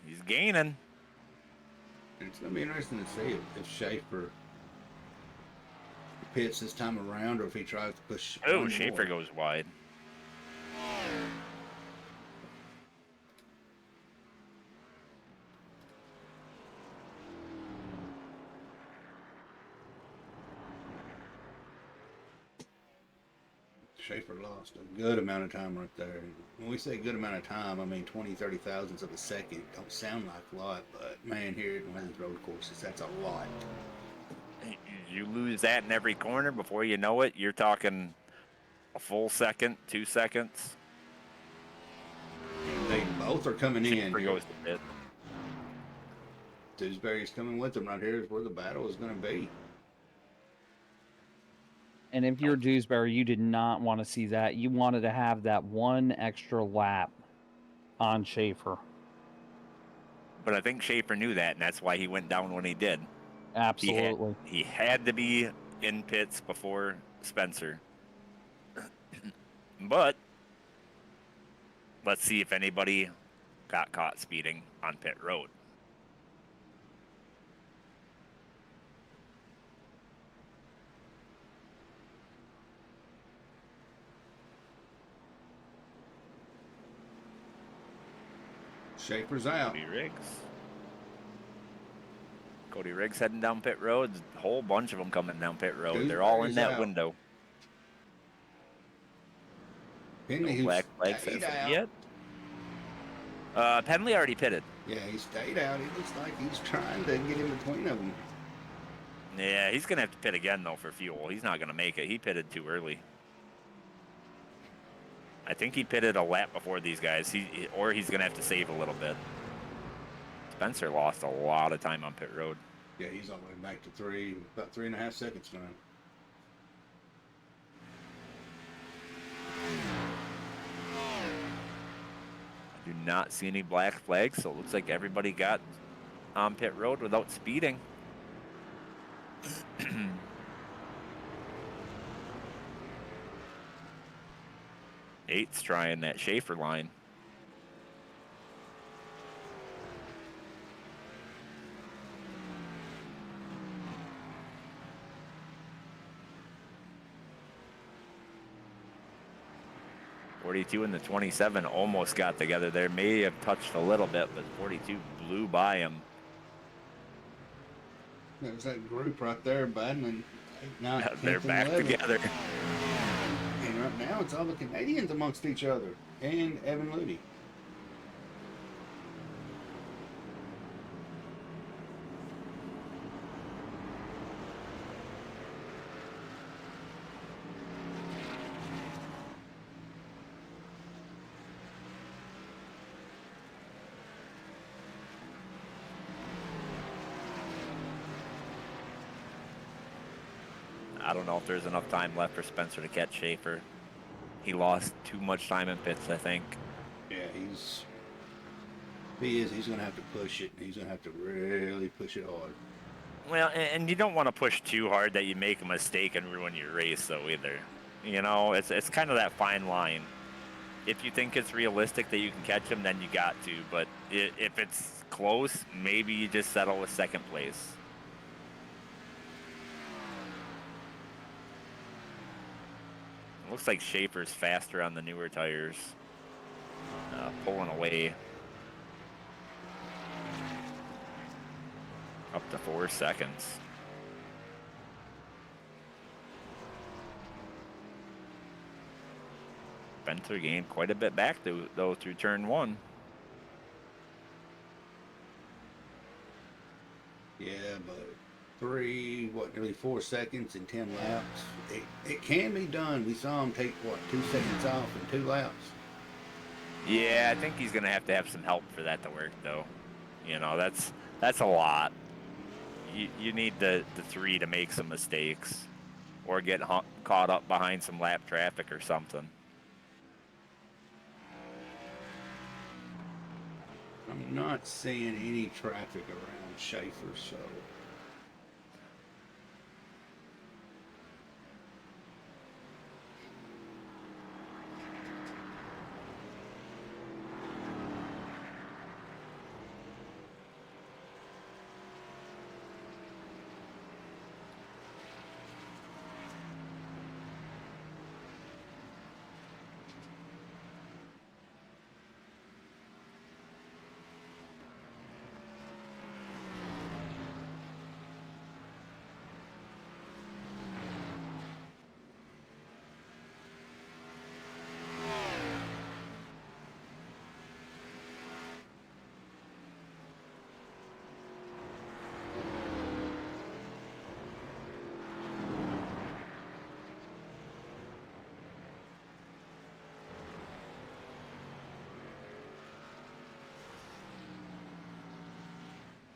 He's gaining. It's going to be interesting to see if Schaefer pits this time around or if he tries to push. Oh, Schaefer goes wide. Schaefer lost a good amount of time right there. When we say good amount of time, I mean 20, 30 thousandths of a second. Don't sound like a lot, but man, here at one of these road courses, that's a lot. You lose that in every corner before you know it. You're talking a full second, 2 seconds. They both are coming Schaefer in. goes to pit. Dewsbury's coming with them right here is where the battle is going to be. And if you're a Dewsbury, you did not want to see that. You wanted to have that one extra lap on Schaefer. But I think Schaefer knew that, and that's why he went down when he did. Absolutely. He had to be in pits before Spencer. But let's see if anybody got caught speeding on pit road. Schaefer's out. Cody Riggs heading down pit road. A whole bunch of them coming down pit road. They're Dewsbury's all in that out. window. Penley, No black flag stayed says out. yet. Penley already pitted. Yeah, he stayed out. He looks like he's trying to get in between of them. Yeah, he's going to have to pit again, though, for fuel. He's not going to make it. He pitted too early. I think he pitted a lap before these guys, or he's going to have to save a little bit. Spencer lost a lot of time on pit road. Yeah, he's all the way back to about 3.5 seconds now. I do not see any black flags, so it looks like everybody got on pit road without speeding. Eight's trying that Schaefer line. .42 and the 27 almost got together there. May have touched a little bit, but 42 blew by him. There's that group right there battling. They're back together. And right now it's all the Canadians amongst each other and Evan Ludy. I don't know if there's enough time left for Spencer to catch Schaefer. He lost too much time in pits, I think. Yeah, he's going to have to push it. He's going to have to really push it hard. Well, and you don't want to push too hard that you make a mistake and ruin your race, though, either. You know, it's kind of that fine line. If you think it's realistic that you can catch him, then you got to. But if it's close, maybe you just settle with second place. Looks like Schaefer's faster on the newer tires. Pulling away. Up to 4 seconds. Spencer gained quite a bit back, though, through turn 1. Yeah, but nearly 4 seconds in 10 laps. It can be done. We saw him take, 2 seconds off in 2 laps. Yeah, I think he's going to have some help for that to work, though. You know, that's a lot. You need the 3 to make some mistakes or get caught up behind some lap traffic or something. I'm not seeing any traffic around Schaefer, so...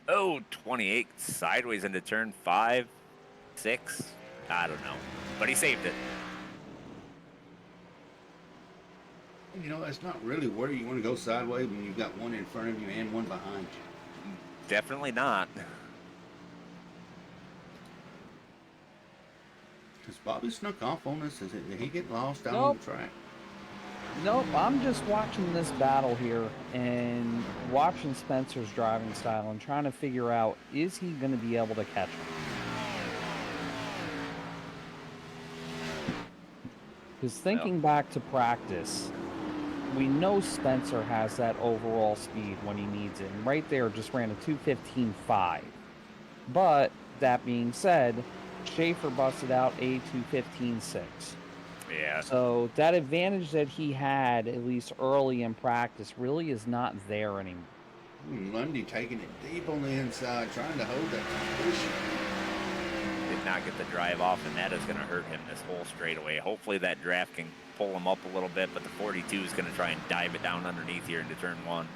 Oh, 28 sideways into turn 5, 6. I don't know, but he saved it. You know, that's not really where you want to go sideways when you've got one in front of you and one behind you. Definitely not. Has Bobby snuck off on us? Did he get lost out on Nope. the track? Nope, I'm just watching this battle here and watching Spencer's driving style and trying to figure out, is he going to be able to catch him? Because thinking back to practice, we know Spencer has that overall speed when he needs it. And right there just ran a 2:15.5. But that being said, Schaefer busted out a 2:15.6. Yeah. So that advantage that he had, at least early in practice, really is not there anymore. Lundy taking it deep on the inside, trying to hold that position. Did not get the drive off, and that is going to hurt him this whole straightaway. Hopefully that draft can pull him up a little bit, but the 42 is going to try and dive it down underneath here into turn 1.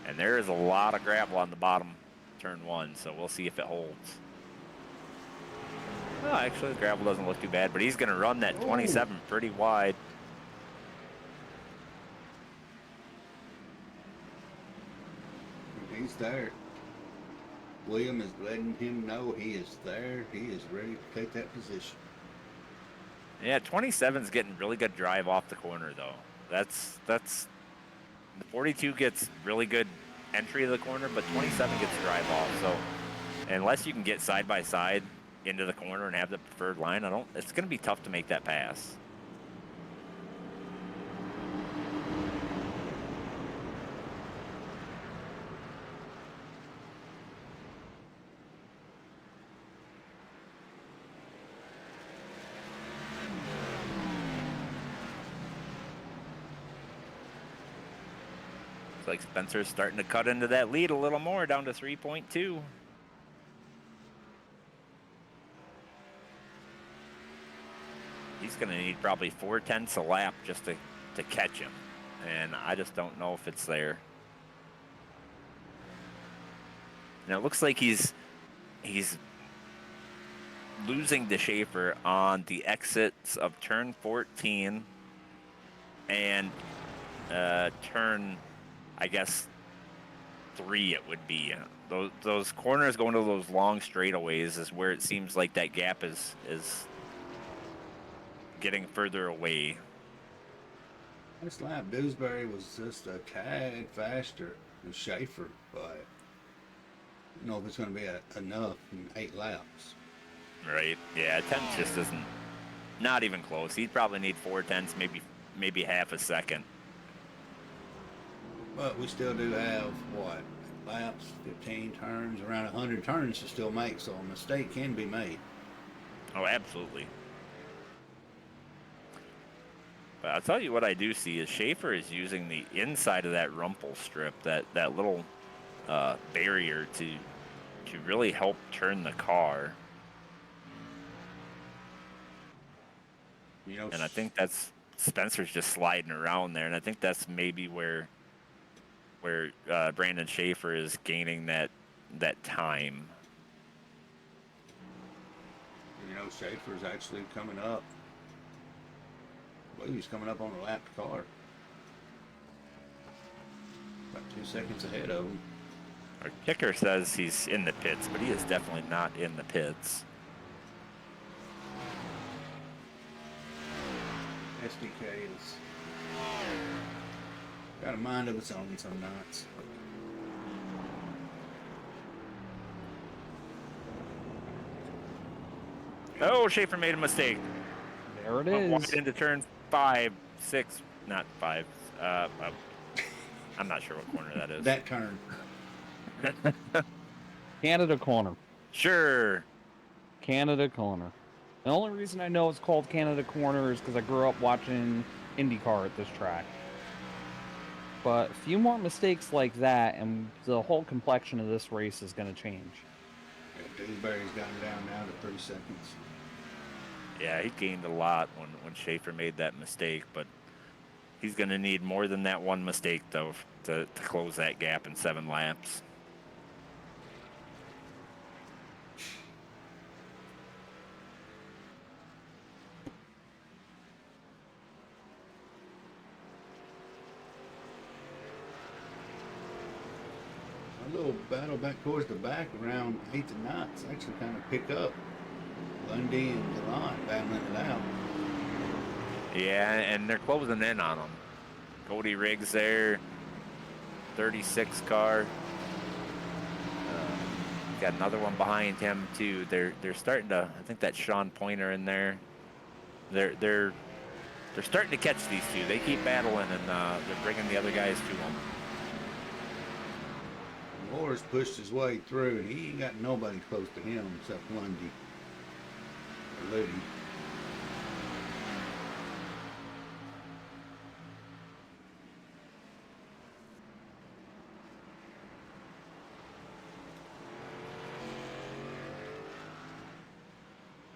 And there is a lot of gravel on the bottom turn 1, so we'll see if it holds. Oh, actually, the gravel doesn't look too bad, but he's going to run that 27 pretty wide. He's there. William is letting him know he is there. He is ready to take that position. Yeah, 27's getting really good drive off the corner, though. That's the 42 gets really good entry of the corner, but 27 gets drive off. So unless you can get side by side into the corner and have the preferred line, it's going to be tough to make that pass. Looks like Spencer's starting to cut into that lead a little more, down to 3.2. He's going to need probably 4/10 a lap just to catch him. And I just don't know if it's there. Now it looks like he's losing to Schaefer on the exits of turn 14 and turn, I guess, 3 it would be. Those corners going to those long straightaways is where it seems like that gap is getting further away. This lap, Dewsbury was just a tad faster than Schaefer, but I don't know if it's going to be enough in 8 laps. Right. Yeah, 10 just isn't, not even close. He'd probably need 4/10, maybe half a second. But we still do have, what, laps, 15 turns, around 100 turns to still make, so a mistake can be made. Oh, absolutely. But I'll tell you what I do see is Schaefer is using the inside of that rumple strip, that little barrier to really help turn the car. You know, And I think that's Spencer's just sliding around there, and I think that's maybe where Brandon Schaefer is gaining that time. you know, Schaefer's actually coming up. I believe he's coming up on the lapped car. About 2 seconds ahead of him. Our kicker says he's in the pits, but he is definitely not in the pits. SDK is got a mind of its own some nights. Oh, Schaefer made a mistake. There it Went wide is. into turn 5, 6, not 5. I'm not sure what corner that is. That turn. Canada Corner. Sure. Canada Corner. The only reason I know it's called Canada Corner is because I grew up watching IndyCar at this track. But a few more mistakes like that, and the whole complexion of this race is going to change. Yeah, Dewsbury's got him down now to 3 seconds. Yeah, he gained a lot when Schaefer made that mistake, but he's going to need more than that one mistake, though, to close that gap in 7 laps. A little battle back towards the back around 8th and 9th. Actually kind of pick up. Lundy and Delon battling it out. Yeah, and they're closing in on them. Cody Riggs there, 36 car. Got another one behind him too. They're starting to. I think that's Sean Pointer in there. They're starting to catch these two. They keep battling and they're bringing the other guys to them. Moore's pushed his way through, and he ain't got nobody close to him except Lundy or Liddy.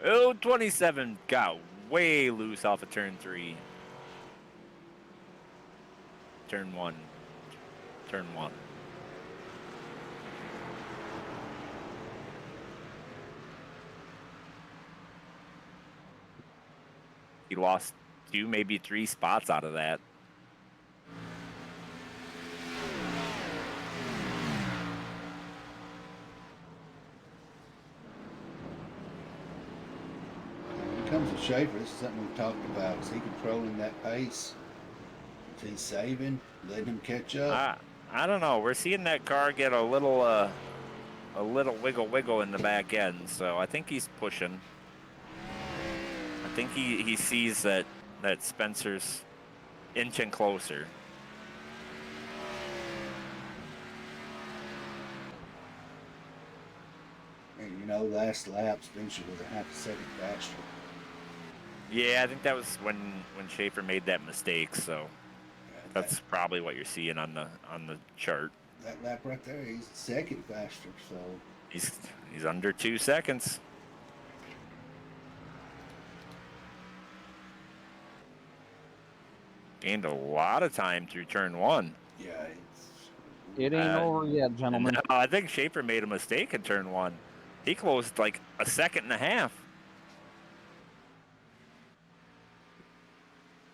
Oh, 27 got way loose off of turn 3. Turn 1. Turn 1. He lost 2, maybe 3 spots out of that. When it comes to Schaefer, this is something we've talked about. Is he controlling that pace? Is he saving, letting him catch up? I don't know. We're seeing that car get a little wiggle in the back end, so I think he's pushing. I think he sees that Spencer's inching closer. And you know, last lap, Spencer was a half a second faster. Yeah, I think that was when Schaefer made that mistake. So Yeah, that's probably what you're seeing on the chart. that lap right there, he's a second faster. So He's under 2 seconds. Gained a lot of time through turn 1. yeah, It ain't over yet, gentlemen. No, I think Schaefer made a mistake in turn 1. He closed like a second and a half.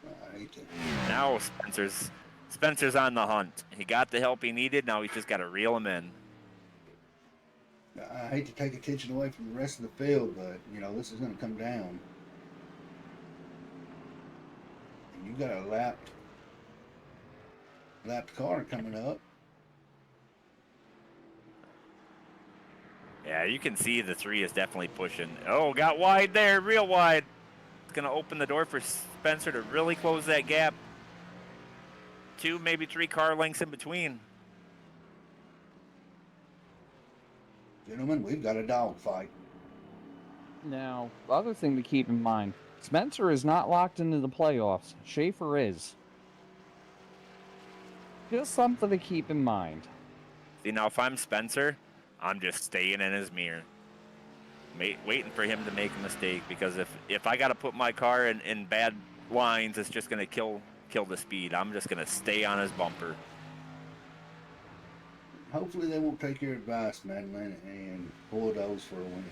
I hate to, Now Spencer's on the hunt. He got the help he needed. Now he's just got to reel him in. I hate to take attention away from the rest of the field, but you know this is going to come down. And you got a lapped car coming up. Yeah, you can see the 3 is definitely pushing. Oh, got wide there, real wide. It's going to open the door for Spencer to really close that gap. 2, maybe 3 car lengths in between. Gentlemen, we've got a dogfight. Now, other thing to keep in mind, Spencer is not locked into the playoffs. Schaefer is. Just something to keep in mind. See, now if I'm Spencer, I'm just staying in his mirror. Waiting for him to make a mistake, because if I got to put my car in bad lines, it's just going to kill the speed. I'm just going to stay on his bumper. Hopefully they won't take your advice, Madeline, and bulldoze for a win.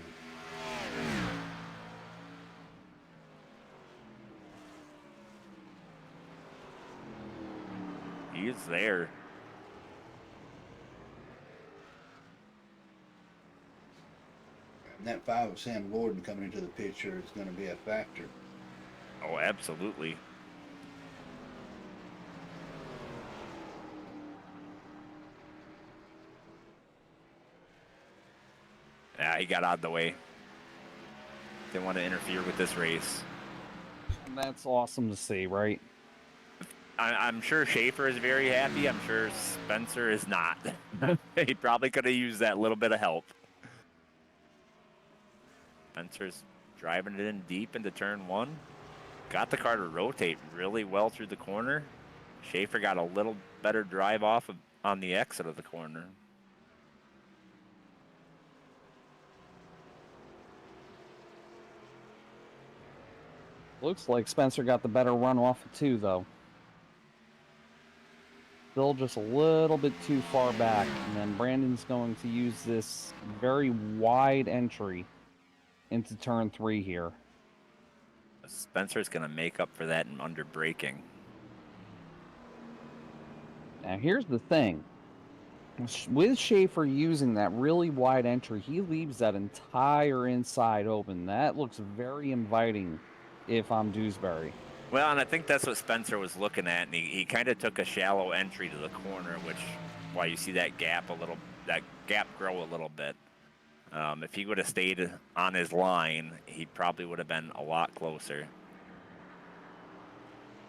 He's there. And that 5 of Sam Gordon coming into the picture is going to be a factor. Oh, absolutely. Yeah, he got out of the way. Didn't want to interfere with this race. That's awesome to see, right? I'm sure Schaefer is very happy. I'm sure Spencer is not. He probably could have used that little bit of help. Spencer's driving it in deep into turn 1. Got the car to rotate really well through the corner. Schaefer got a little better drive off on the exit of the corner. Looks like Spencer got the better run off of 2, though. Still just a little bit too far back, and then Brandon's going to use this very wide entry into turn 3 here. Spencer's going to make up for that in under braking. Now, here's the thing. With Schaefer using that really wide entry, he leaves that entire inside open. That looks very inviting if I'm Dewsbury. Well, and I think that's what Spencer was looking at, and he kind of took a shallow entry to the corner, which why you see that gap grow a little bit. If he would have stayed on his line, he probably would have been a lot closer.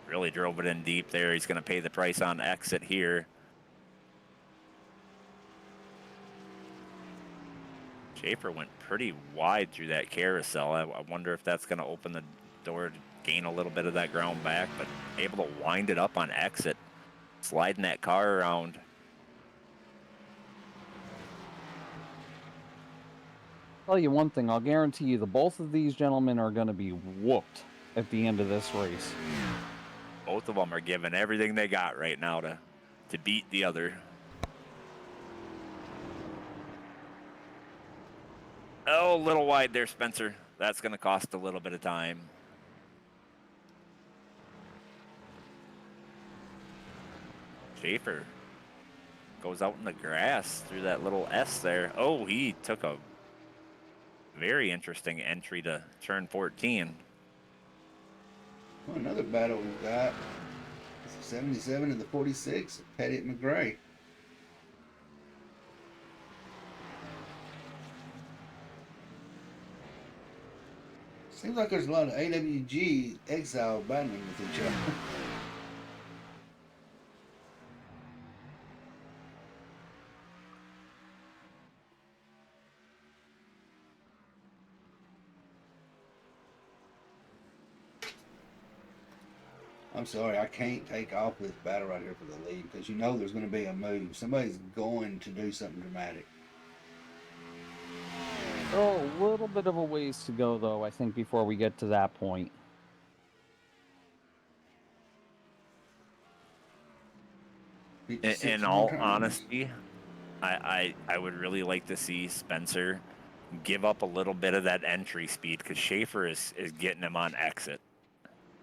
Really drove it in deep there. He's going to pay the price on exit here. Schaefer went pretty wide through that carousel. I wonder if that's going to open the door to gain a little bit of that ground back, but able to wind it up on exit, sliding that car around. Tell you one thing, I'll guarantee you the both of these gentlemen are going to be whooped at the end of this race. Both of them are giving everything they got right now to beat the other. Oh, a little wide there, Spencer. That's going to cost a little bit of time. Schaefer goes out in the grass through that little S there. Oh, he took a very interesting entry to turn 14. Well, another battle we've got. It's the 77 and the 46 at Petty at McGray. Seems like there's a lot of AWG exile battling with each other. I'm sorry, I can't take off this battle right here for the lead because you know there's going to be a move. Somebody's going to do something dramatic. Oh, a little bit of a ways to go, though, I think, before we get to that point. In all honesty, I would really like to see Spencer give up a little bit of that entry speed because Schaefer is getting him on exit.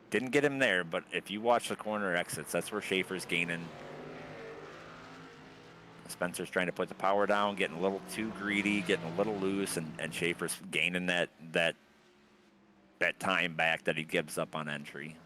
Didn't get him there, but if you watch the corner exits, that's where Schaefer's gaining. Spencer's trying to put the power down, getting a little too greedy, getting a little loose, and Schaefer's gaining that time back that he gives up on entry.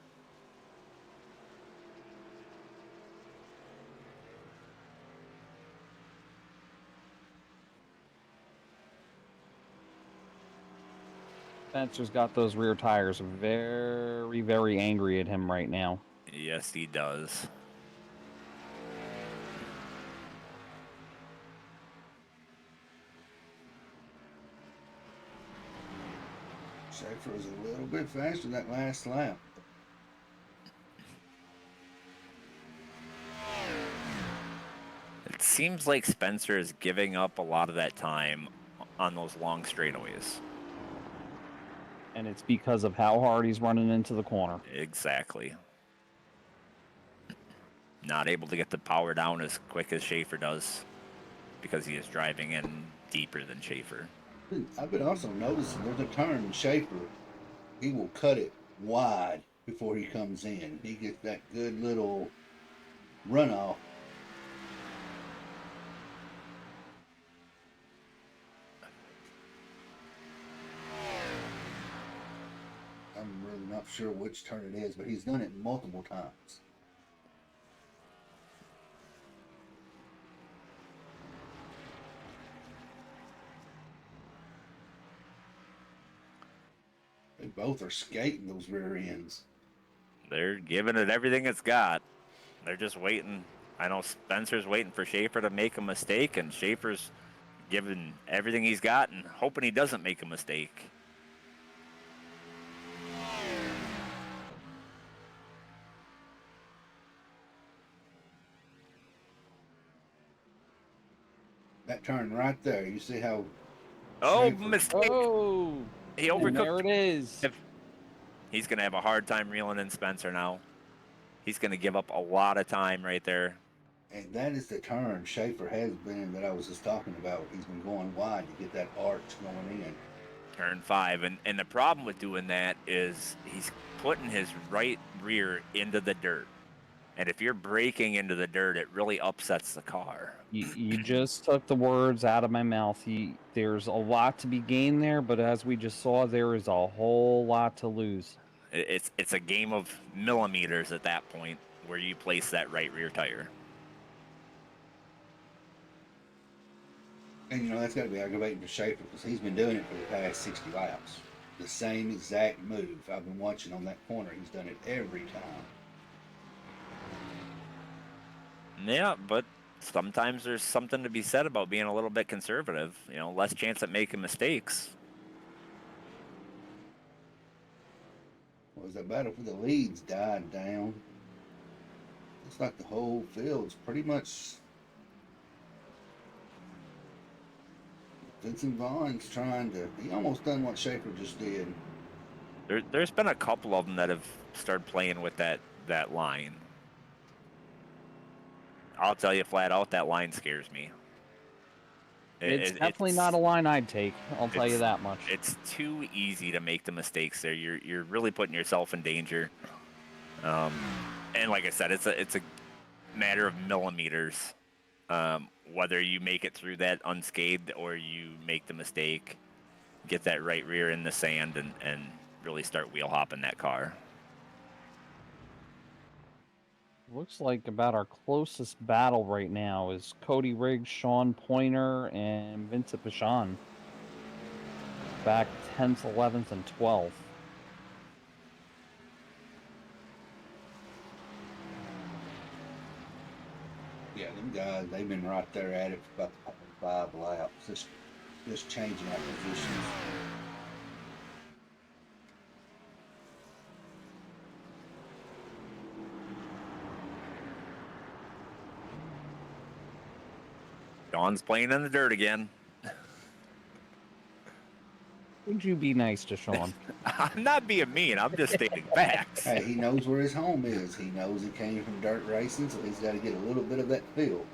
Spencer's got those rear tires very, very angry at him right now. Yes, he does. Schaefer was a little bit faster that last lap. It seems like Spencer is giving up a lot of that time on those long straightaways. And it's because of how hard he's running into the corner. Exactly. Not able to get the power down as quick as Schaefer does because he is driving in deeper than Schaefer. I've been also noticing there's a turn Schaefer. He will cut it wide before he comes in. He gets that good little runoff. I'm really not sure which turn it is, but he's done it multiple times. They both are skating those rear ends. They're giving it everything it's got. They're just waiting. I know Spencer's waiting for Schaefer to make a mistake, and Schaefer's giving everything he's got and hoping he doesn't make a mistake. That turn right there, you see how... Oh, Schaefer- mistake! Oh! He And there overcooked. it is. He's going to have a hard time reeling in Spencer now. He's going to give up a lot of time right there. And that is the turn Schaefer has been that I was just talking about. He's been going wide to get that arch going in. Turn 5. And the problem with doing that is he's putting his right rear into the dirt. And if you're braking into the dirt, it really upsets the car. You just took the words out of my mouth. There's a lot to be gained there, but as we just saw, there is a whole lot to lose. It's a game of millimeters at that point where you place that right rear tire. And that's got to be aggravating for Schaefer because he's been doing it for the past 60 laps. The same exact move. I've been watching on that corner. He's done it every time. Yeah, but sometimes there's something to be said about being a little bit conservative. Less chance at making mistakes. Was that battle for the leads died down? Looks like the whole field's pretty much. Vincent Vaughn's trying to. He almost done what Schaefer just did. There's been a couple of them that have started playing with that line. I'll tell you flat out, that line scares me. It's definitely not a line I'd take. I'll tell you that much. It's too easy to make the mistakes there. You're really putting yourself in danger. And like I said, it's a matter of millimeters. Whether you make it through that unscathed or you make the mistake, get that right rear in the sand and really start wheel hopping that car. Looks like about our closest battle right now is Cody Riggs, Sean Pointer, and Vincent Pichon. Back 10th, 11th, and 12th. Yeah, them guys, they've been right there at it for about 5 laps. Just changing our positions. Sean's playing in the dirt again. Would you be nice to Sean? I'm not being mean. I'm just stating facts. Hey, he knows where his home is. He knows he came from dirt racing, so he's got to get a little bit of that feel.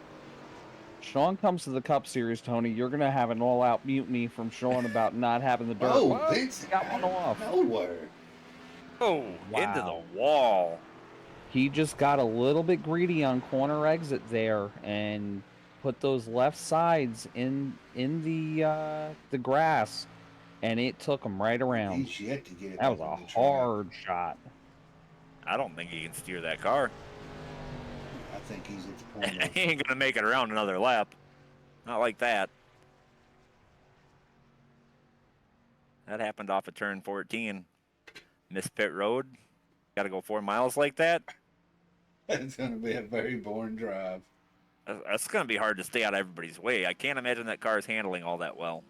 Sean comes to the Cup Series, Tony. You're going to have an all-out mutiny from Sean about not having the dirt. Oh, Vince got one off. Nowhere. Oh, wow. Into the wall. He just got a little bit greedy on corner exit there and put those left sides in the grass, and it took him right around. He's yet to get it. That was a hard shot. I don't think he can steer that car. I think he's at the point of... He ain't gonna make it around another lap. Not like that. That happened off of turn 14. Missed pit road. Got to go 4 miles like that. It's going to be a very boring drive. That's going to be hard to stay out of everybody's way. I can't imagine that car is handling all that well.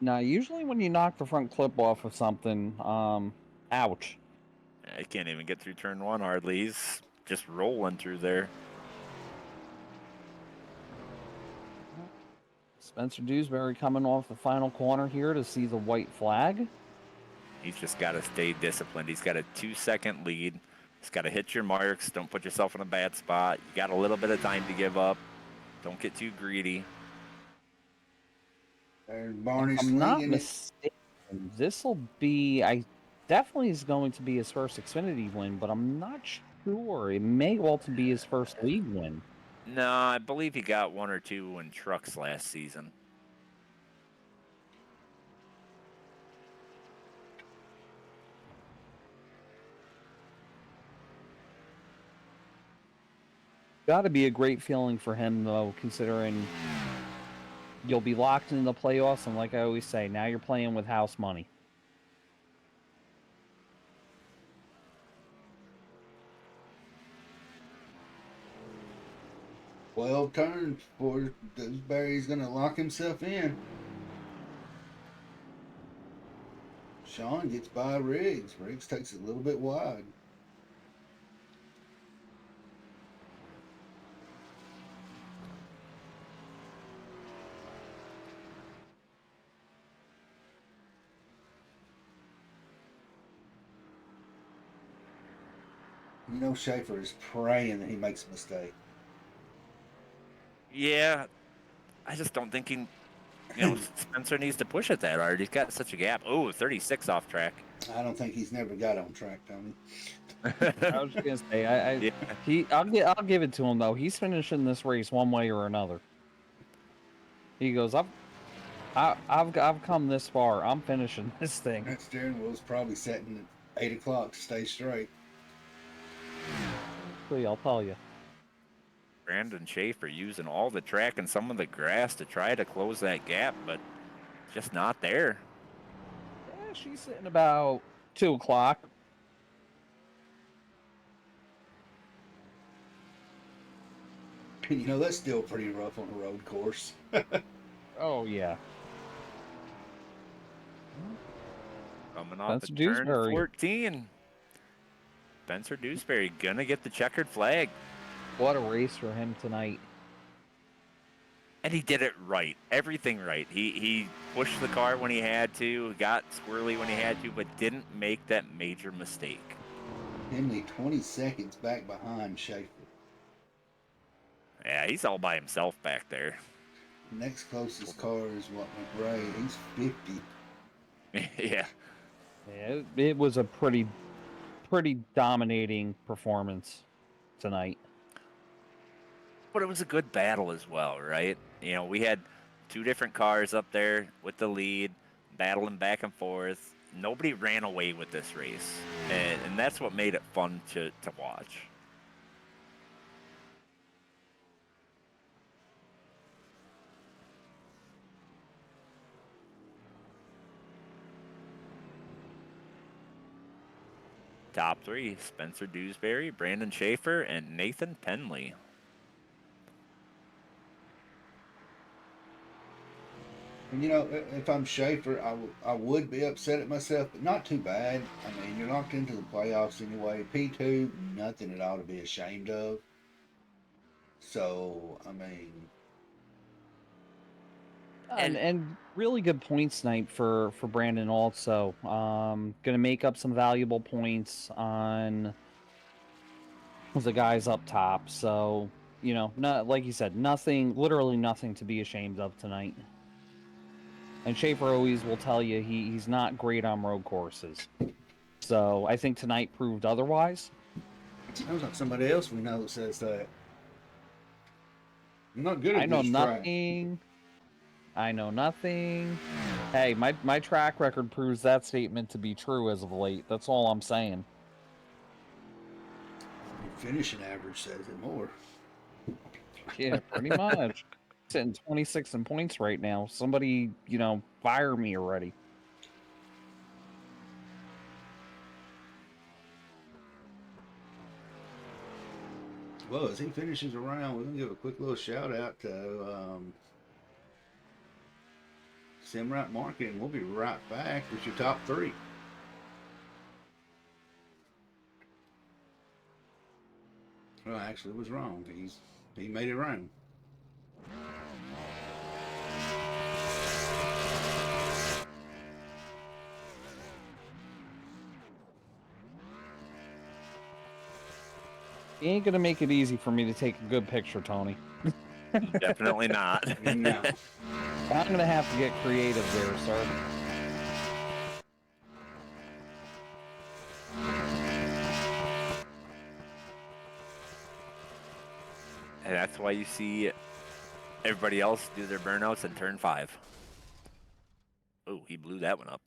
Now, usually when you knock the front clip off of something, ouch. I can't even get through turn 1 hardly. He's just rolling through there. Spencer Dewsbury coming off the final corner here to see the white flag. He's just got to stay disciplined. He's got a 2-second lead. He's got to hit your marks. Don't put yourself in a bad spot. You got a little bit of time to give up. Don't get too greedy. There's Barney I'm not slinging it. mistaken. This will be, I definitely is going to be his first Xfinity win, but I'm not sure. It may also be his first league win. No, I believe he got 1 or 2 in trucks last season. Got to be a great feeling for him, though, considering you'll be locked in the playoffs, and like I always say, now you're playing with house money. Well turns for Dewsbury's going to lock himself in. Sean gets by Riggs. Riggs takes it a little bit wide. Schaefer is praying that he makes a mistake. Yeah, I just don't think he, Spencer needs to push it that hard. He's got such a gap. Oh, 36 off track. I don't think he's never got on track, Tony. I was just gonna say, Yeah. I'll give it to him though. He's finishing this race one way or another. He goes, I've come this far. I'm finishing this thing. That steering wheel's probably setting at 8 o'clock to stay straight. See, I'll tell you. Brandon Schaefer using all the track and some of the grass to try to close that gap, but just not there. Yeah, she's sitting about 2 o'clock. You know, that's still pretty rough on a road course. Oh yeah. Coming off Spencer the turn Dewsbury. 14. Spencer Dewsbury gonna get the checkered flag. What a race for him tonight. And he did it right. Everything right. He pushed the car when he had to, got squirrely when he had to, but didn't make that major mistake. Henley 20 seconds back behind Schaefer. Yeah, he's all by himself back there. Next closest car is what, McRae. He's 50. Yeah. Yeah, it was a pretty dominating performance tonight. But it was a good battle as well, right? You know, we had two different cars up there with the lead, battling back and forth. Nobody ran away with this race. And that's what made it fun to watch. Top three, Spencer Dewsbury, Brandon Schaefer, and Nathan Penley. And you know, if I'm Schaefer, I would be upset at myself, but not too bad. I mean, you're locked into the playoffs anyway. P2, nothing at all to be ashamed of. So, I mean, And really good points tonight for Brandon also. Gonna make up some valuable points on the guys up top. So, you know, not like you said, literally nothing to be ashamed of tonight. And Schaefer always will tell you he's not great on road courses. So I think tonight proved otherwise. sounds like somebody else we know that says that. I'm not good at I know this track. nothing. I know nothing. Hey, my track record proves that statement to be true as of late. That's all I'm saying. Your finishing average says it more. Yeah, pretty much. Sitting 26 in points right now. Somebody, fire me already. Well, as he finishes around, we're going to give a quick little shout out to Simrat Marketing. We'll be right back with your top three. Well, actually, it was wrong. He made it wrong. He ain't gonna make it easy for me to take a good picture, Tony. Definitely not. No. I'm gonna have to get creative there, sir. And that's why you see everybody else do their burnouts in turn 5. Oh, he blew that one up.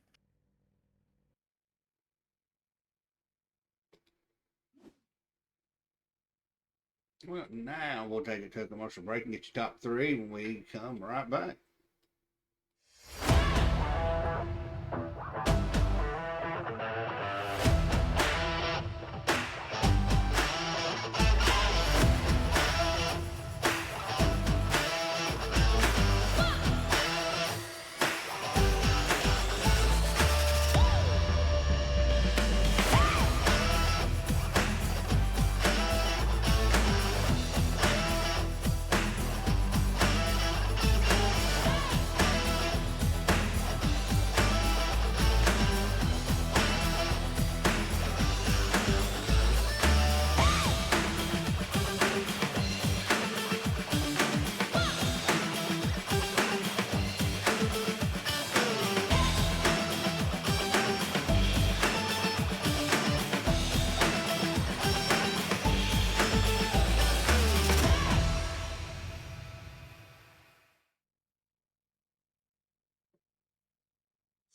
Well, now we'll take it to a commercial break and get your top three when we come right back.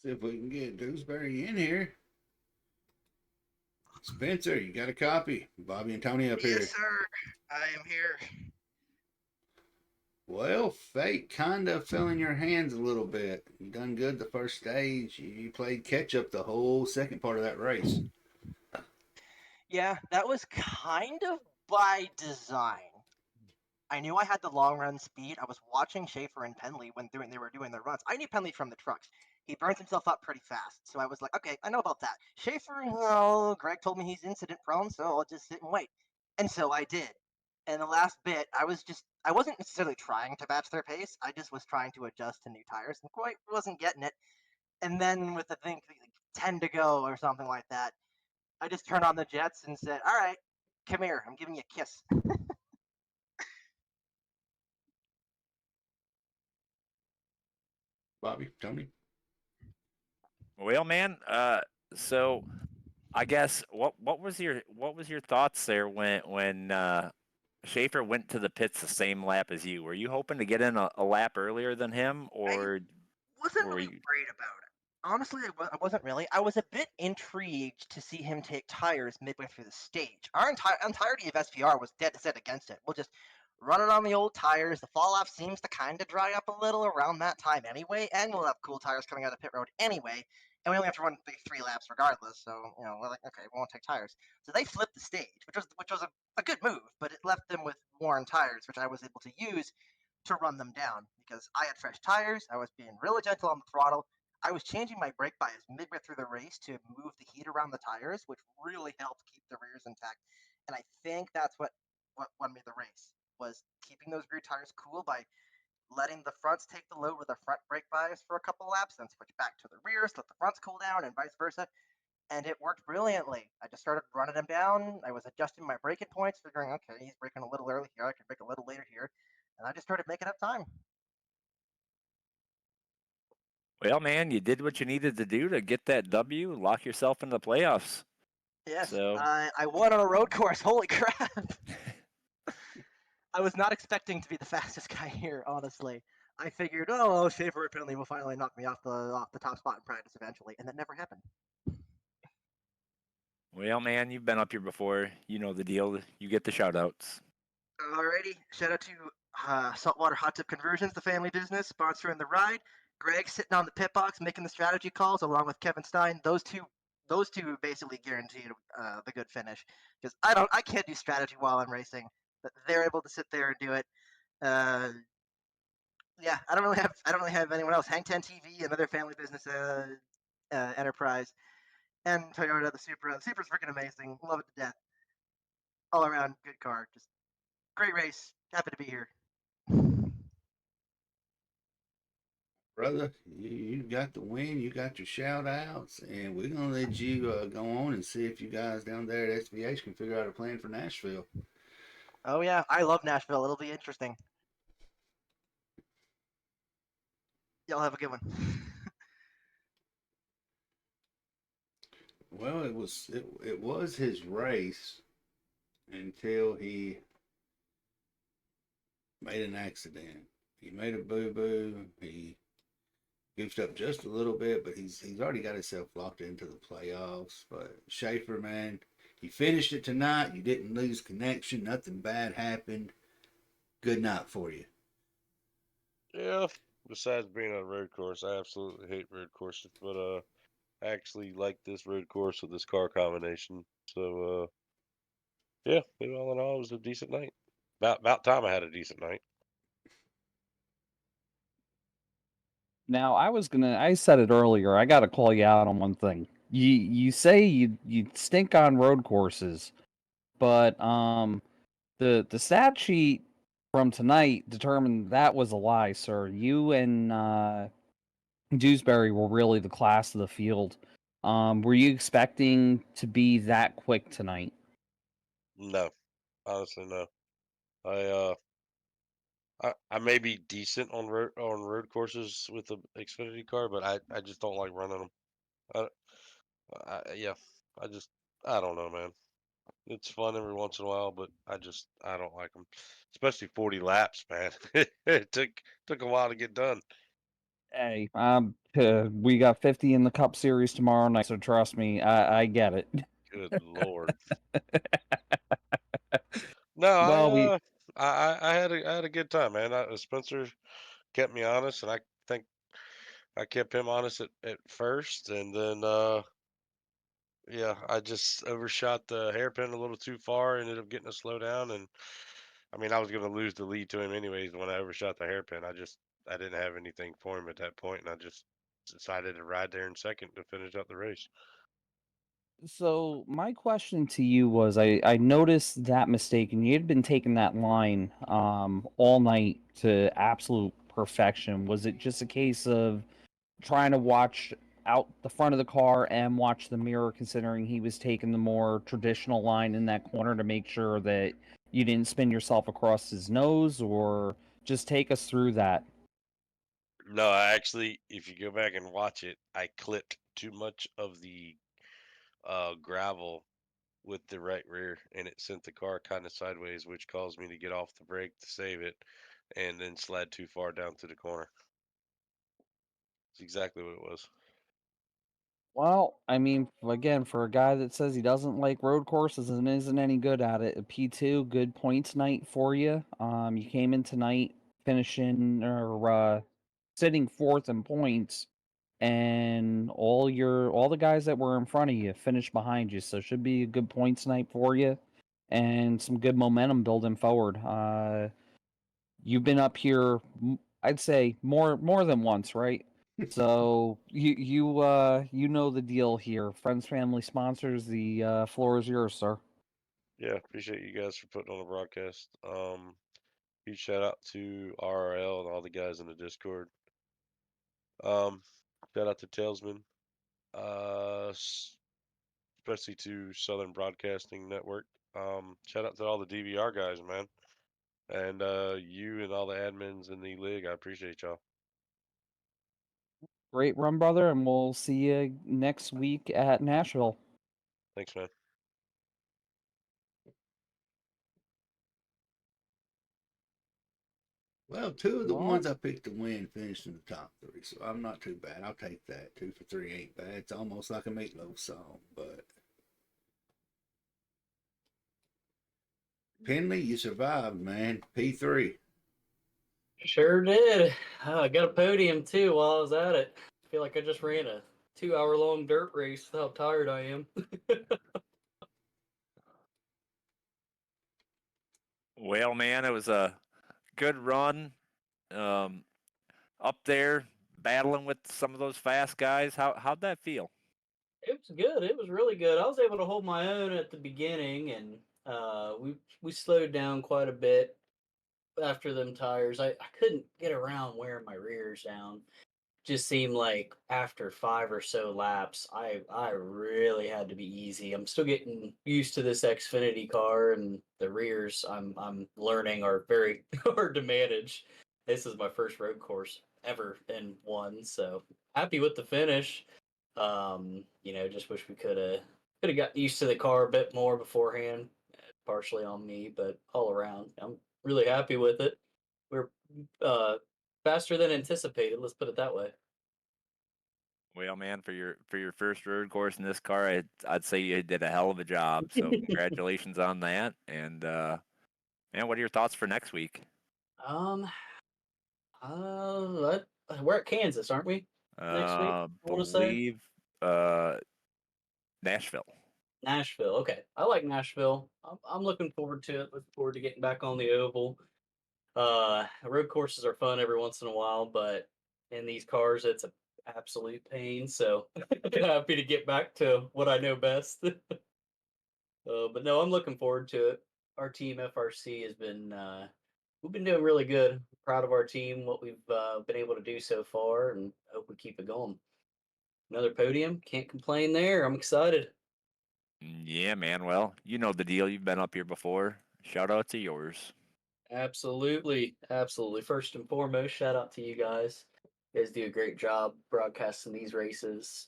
See if we can get Dewsbury in here. Spencer, you got a copy. Bobby and Tony up Yes, here. sir. I am here. Well, fate kind of fell in your hands a little bit. You done good the first stage. You played catch up the whole second part of that race. Yeah, that was kind of by design. I knew I had the long run speed. I was watching Schaefer and Penley when they were doing their runs. I knew Penley from the trucks. He burns himself up pretty fast, so I was like, okay, I know about that. Schaefer, well, Greg told me he's incident prone, so I'll just sit and wait. And so I did. And the last bit, I wasn't necessarily trying to match their pace. I just was trying to adjust to new tires and quite wasn't getting it. And then with I think like 10 to go or something like that, I just turned on the jets and said, "All right, come here. I'm giving you a kiss." Bobby, Tony. Well, man, so I guess what was your thoughts there when Schaefer went to the pits the same lap as you? Were you hoping to get in a lap earlier than him, I or wasn't were really you? worried about it. Honestly, I wasn't really. I was a bit intrigued to see him take tires midway through the stage. Our entirety of SPR was dead set against it. We'll just run it on the old tires. The fall off seems to kind of dry up a little around that time anyway, and we'll have cool tires coming out of the pit road anyway. And we only have to run 3 laps regardless, so we're like, okay, we won't take tires. So they flipped the stage, which was a good move, but it left them with worn tires, which I was able to use to run them down because I had fresh tires. I was being really gentle on the throttle. I was changing my brake bias midway through the race to move the heat around the tires, which really helped keep the rears intact. And I think that's what won me the race was keeping those rear tires cool by letting the fronts take the load with a front brake bias for a couple laps, then switch back to the rears, let the fronts cool down, and vice versa. And it worked brilliantly. I just started running him down. I was adjusting my braking points, figuring, okay, he's braking a little early here. I can brake a little later here, and I just started making up time. Well, man, you did what you needed to do to get that W, lock yourself in the playoffs. Yes, So, I won on a road course. Holy crap! I was not expecting to be the fastest guy here, honestly. I figured, oh, Schaefer apparently will finally knock me off the top spot in practice eventually, and that never happened. well, man, you've been up here before. You know the deal. You get the shout outs. Alrighty, shout out to Saltwater Hot Tub Conversions, the family business, sponsoring the ride. Greg sitting on the pit box making the strategy calls, along with Kevin Stein. Those two basically guaranteed the good finish because I can't do strategy while I'm racing, but they're able to sit there and do it. Uh, yeah, I don't really have anyone else. Hang Ten TV, another family business enterprise, and Toyota, the Supra. The Supra's freaking amazing. Love it to death. All around good car. Just great race. Happy to be here. Brother, you got the win. You got your shout outs. And we're going to let you go on and see if you guys down there at SVH can figure out a plan for Nashville. Oh yeah, I love Nashville. It'll be interesting. Y'all have a good one. Well, it was his race until he made an accident. He made a boo boo. He goofed up just a little bit, but he's already got himself locked into the playoffs. But Schaefer, man, you finished it tonight. You didn't lose connection. Nothing bad happened. Good night for you. Yeah. Besides being on a road course, I absolutely hate road courses, but I actually like this road course with this car combination. So yeah, all in all, it was a decent night. About time I had a decent night. Now, I said it earlier. I got to call you out on one thing. You say you stink on road courses, but the stat sheet from tonight determined that was a lie, sir. You and Dewsbury were really the class of the field. Were you expecting to be that quick tonight? No, honestly, no. I I may be decent on road courses with the Xfinity car, but I just don't like running them. I, yeah, I just I don't know, man. It's fun every once in a while, but I don't like them, especially 40 laps, man. It took a while to get done. Hey, we got 50 in the Cup Series tomorrow night, so trust me, I get it. Good lord. No, Well, I had a good time, man. Spencer kept me honest, and I think I kept him honest at first, and then yeah, I just overshot the hairpin a little too far, ended up getting a slow down, and I mean I was gonna lose the lead to him anyways when I overshot the hairpin. I didn't have anything for him at that point, and I just decided to ride there in second to finish up the race. so my question to you was, I noticed that mistake, and you had been taking that line all night to absolute perfection. Was it just a case of trying to watch out the front of the car and watch the mirror, considering he was taking the more traditional line in that corner to make sure that you didn't spin yourself across his nose? Or just take us through that? No, I actually, if you go back and watch it, I clipped too much of the gravel with the right rear, and it sent the car kind of sideways, which caused me to get off the brake to save it, and then slide too far down to the corner. It's exactly what it was. Well, I mean, again, for a guy that says he doesn't like road courses and isn't any good at it, a P2, good points night for you. You came in tonight finishing or sitting fourth in points, and all the guys that were in front of you finished behind you, so should be a good points night for you, and some good momentum building forward. You've been up here, I'd say more than once, right? So you know the deal here. Friends, family, sponsors. The floor is yours, sir. Yeah, appreciate you guys for putting on the broadcast. Huge shout out to RRL and all the guys in the Discord. Um, Shout out to Talesman, especially to Southern Broadcasting Network. Shout out to all the DVR guys, man, and you and all the admins in the league. I appreciate y'all. Great run, brother, and we'll see you next week at Nashville. Thanks, man. Well, two of the Well, ones I picked to win finished in the top three, so I'm not too bad. I'll take that. 2 for 3 ain't bad. It's almost like a meatloaf song, but Penley, you survived, man. P3. Sure did. I got a podium too while I was at it. I feel like I just ran a 2 hour long dirt race with how tired I am. Well, man, it was a good run. Um, Up there battling with some of those fast guys. How'd that feel? It was good. It was really good. I was able to hold my own at the beginning, and we slowed down quite a bit after them tires. I couldn't get around wearing my rears down. Just seemed like after 5 or so laps, I really had to be easy. I'm still getting used to this Xfinity car, and the rears I'm learning are very hard to manage. This is my first road course ever in one, so happy with the finish. Just wish we could have got used to the car a bit more beforehand. Partially on me, but all around, I'm really happy with it. We're uh, faster than anticipated. Let's put it that way. Well, man, for your first road course in this car, I'd say you did a hell of a job. So congratulations on that. And man, what are your thoughts for next week? Um, we're at Kansas, aren't we? Next week, I want to say Believe Nashville. Nashville. Okay, I like Nashville. I'm looking forward to it. Looking forward to getting back on the oval. Road courses are fun every once in a while, but in these cars, it's an absolute pain. So happy to get back to what I know best. But no, I'm looking forward to it. Our team FRC has been we've been doing really good. Proud of our team, what we've been able to do so far, and hope we keep it going. Another podium, can't complain there. I'm excited. Yeah, man. Well, you know the deal. You've been up here before. Shout out to yours. Absolutely, absolutely. First and foremost, shout out to you guys. You guys do a great job broadcasting these races.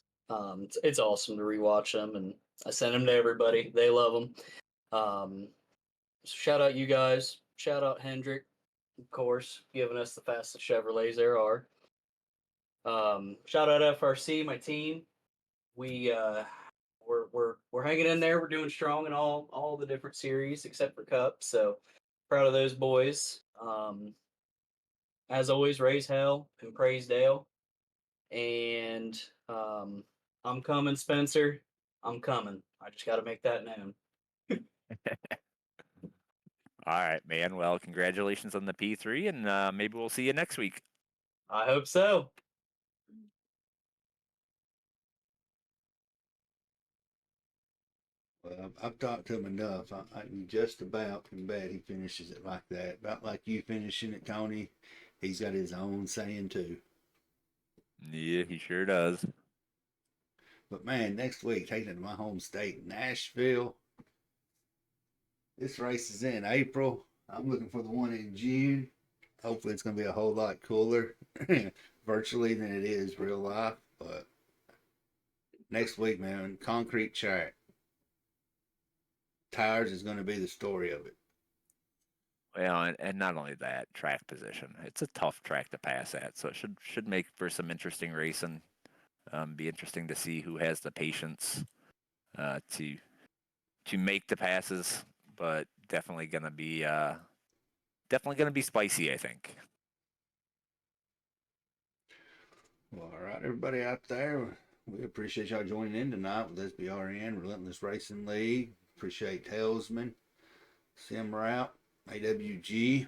It's awesome to rewatch them, and I send them to everybody. They love them. So shout out you guys. Shout out Hendrick, of course, giving us the fastest Chevrolets there are. Shout out FRC, my team. We're hanging in there. We're doing strong in all the different series except for Cup. So proud of those boys. As always, raise hell and praise Dale. And I'm coming, Spencer. I'm coming. I just got to make that known. All right, man. Well, congratulations on the P3, and maybe we'll see you next week. I hope so. Well, I've talked to him enough. I can just about can bet he finishes it like that. About like you finishing it, Tony. He's got his own saying too. Yeah, he sure does. But man, next week, taking it to my home state, Nashville. This race is in April. I'm looking for the one in June. Hopefully, it's going to be a whole lot cooler virtually than it is real life. But next week, man, concrete track. Tires is going to be the story of it. Well, and not only that, track position. It's a tough track to pass at, so it should make for some interesting racing. Be interesting to see who has the patience to make the passes, but definitely gonna be spicy, I think. Well, all right, everybody out there, we appreciate y'all joining in tonight with SBRN Relentless Racing League. Appreciate Talesman, Sim Route, AWG.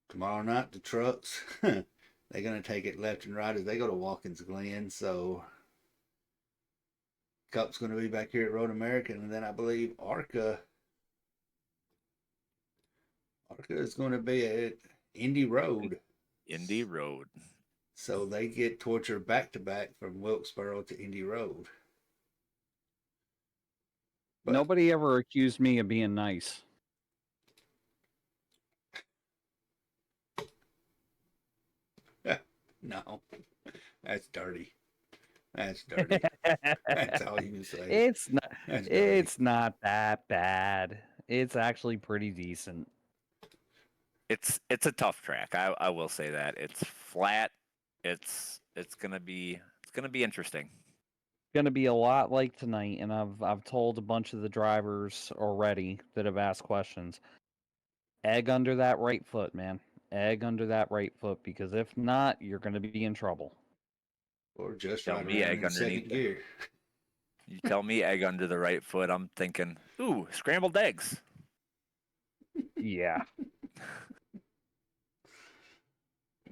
Tomorrow night, the trucks, they're going to take it left and right as they go to Watkins Glen. So, Cup's going to be back here at Road American. And then I believe ARCA is going to be at Indy Road. Indy Road. So they get tortured back to back from Wilkesboro to Indy Road. But Nobody ever accused me of being nice. no, that's dirty. That's dirty. That's all you can say. It's not. That's dirty. It's not that bad. It's actually pretty decent. It's a tough track. I will say that. It's flat. It's gonna be interesting. Going to be a lot like tonight, and I've told a bunch of the drivers already that have asked questions. Egg under that right foot, man. Egg under that right foot, because if not, you're going to be in trouble. Or just Tell right me around egg in second underneath. gear. You tell me egg under the right foot, I'm thinking, ooh, scrambled eggs. Yeah.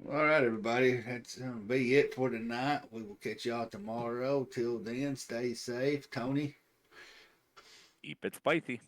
All right, everybody. That's going to be it for tonight. We will catch y'all tomorrow. Till then, stay safe. Tony? Keep it spicy.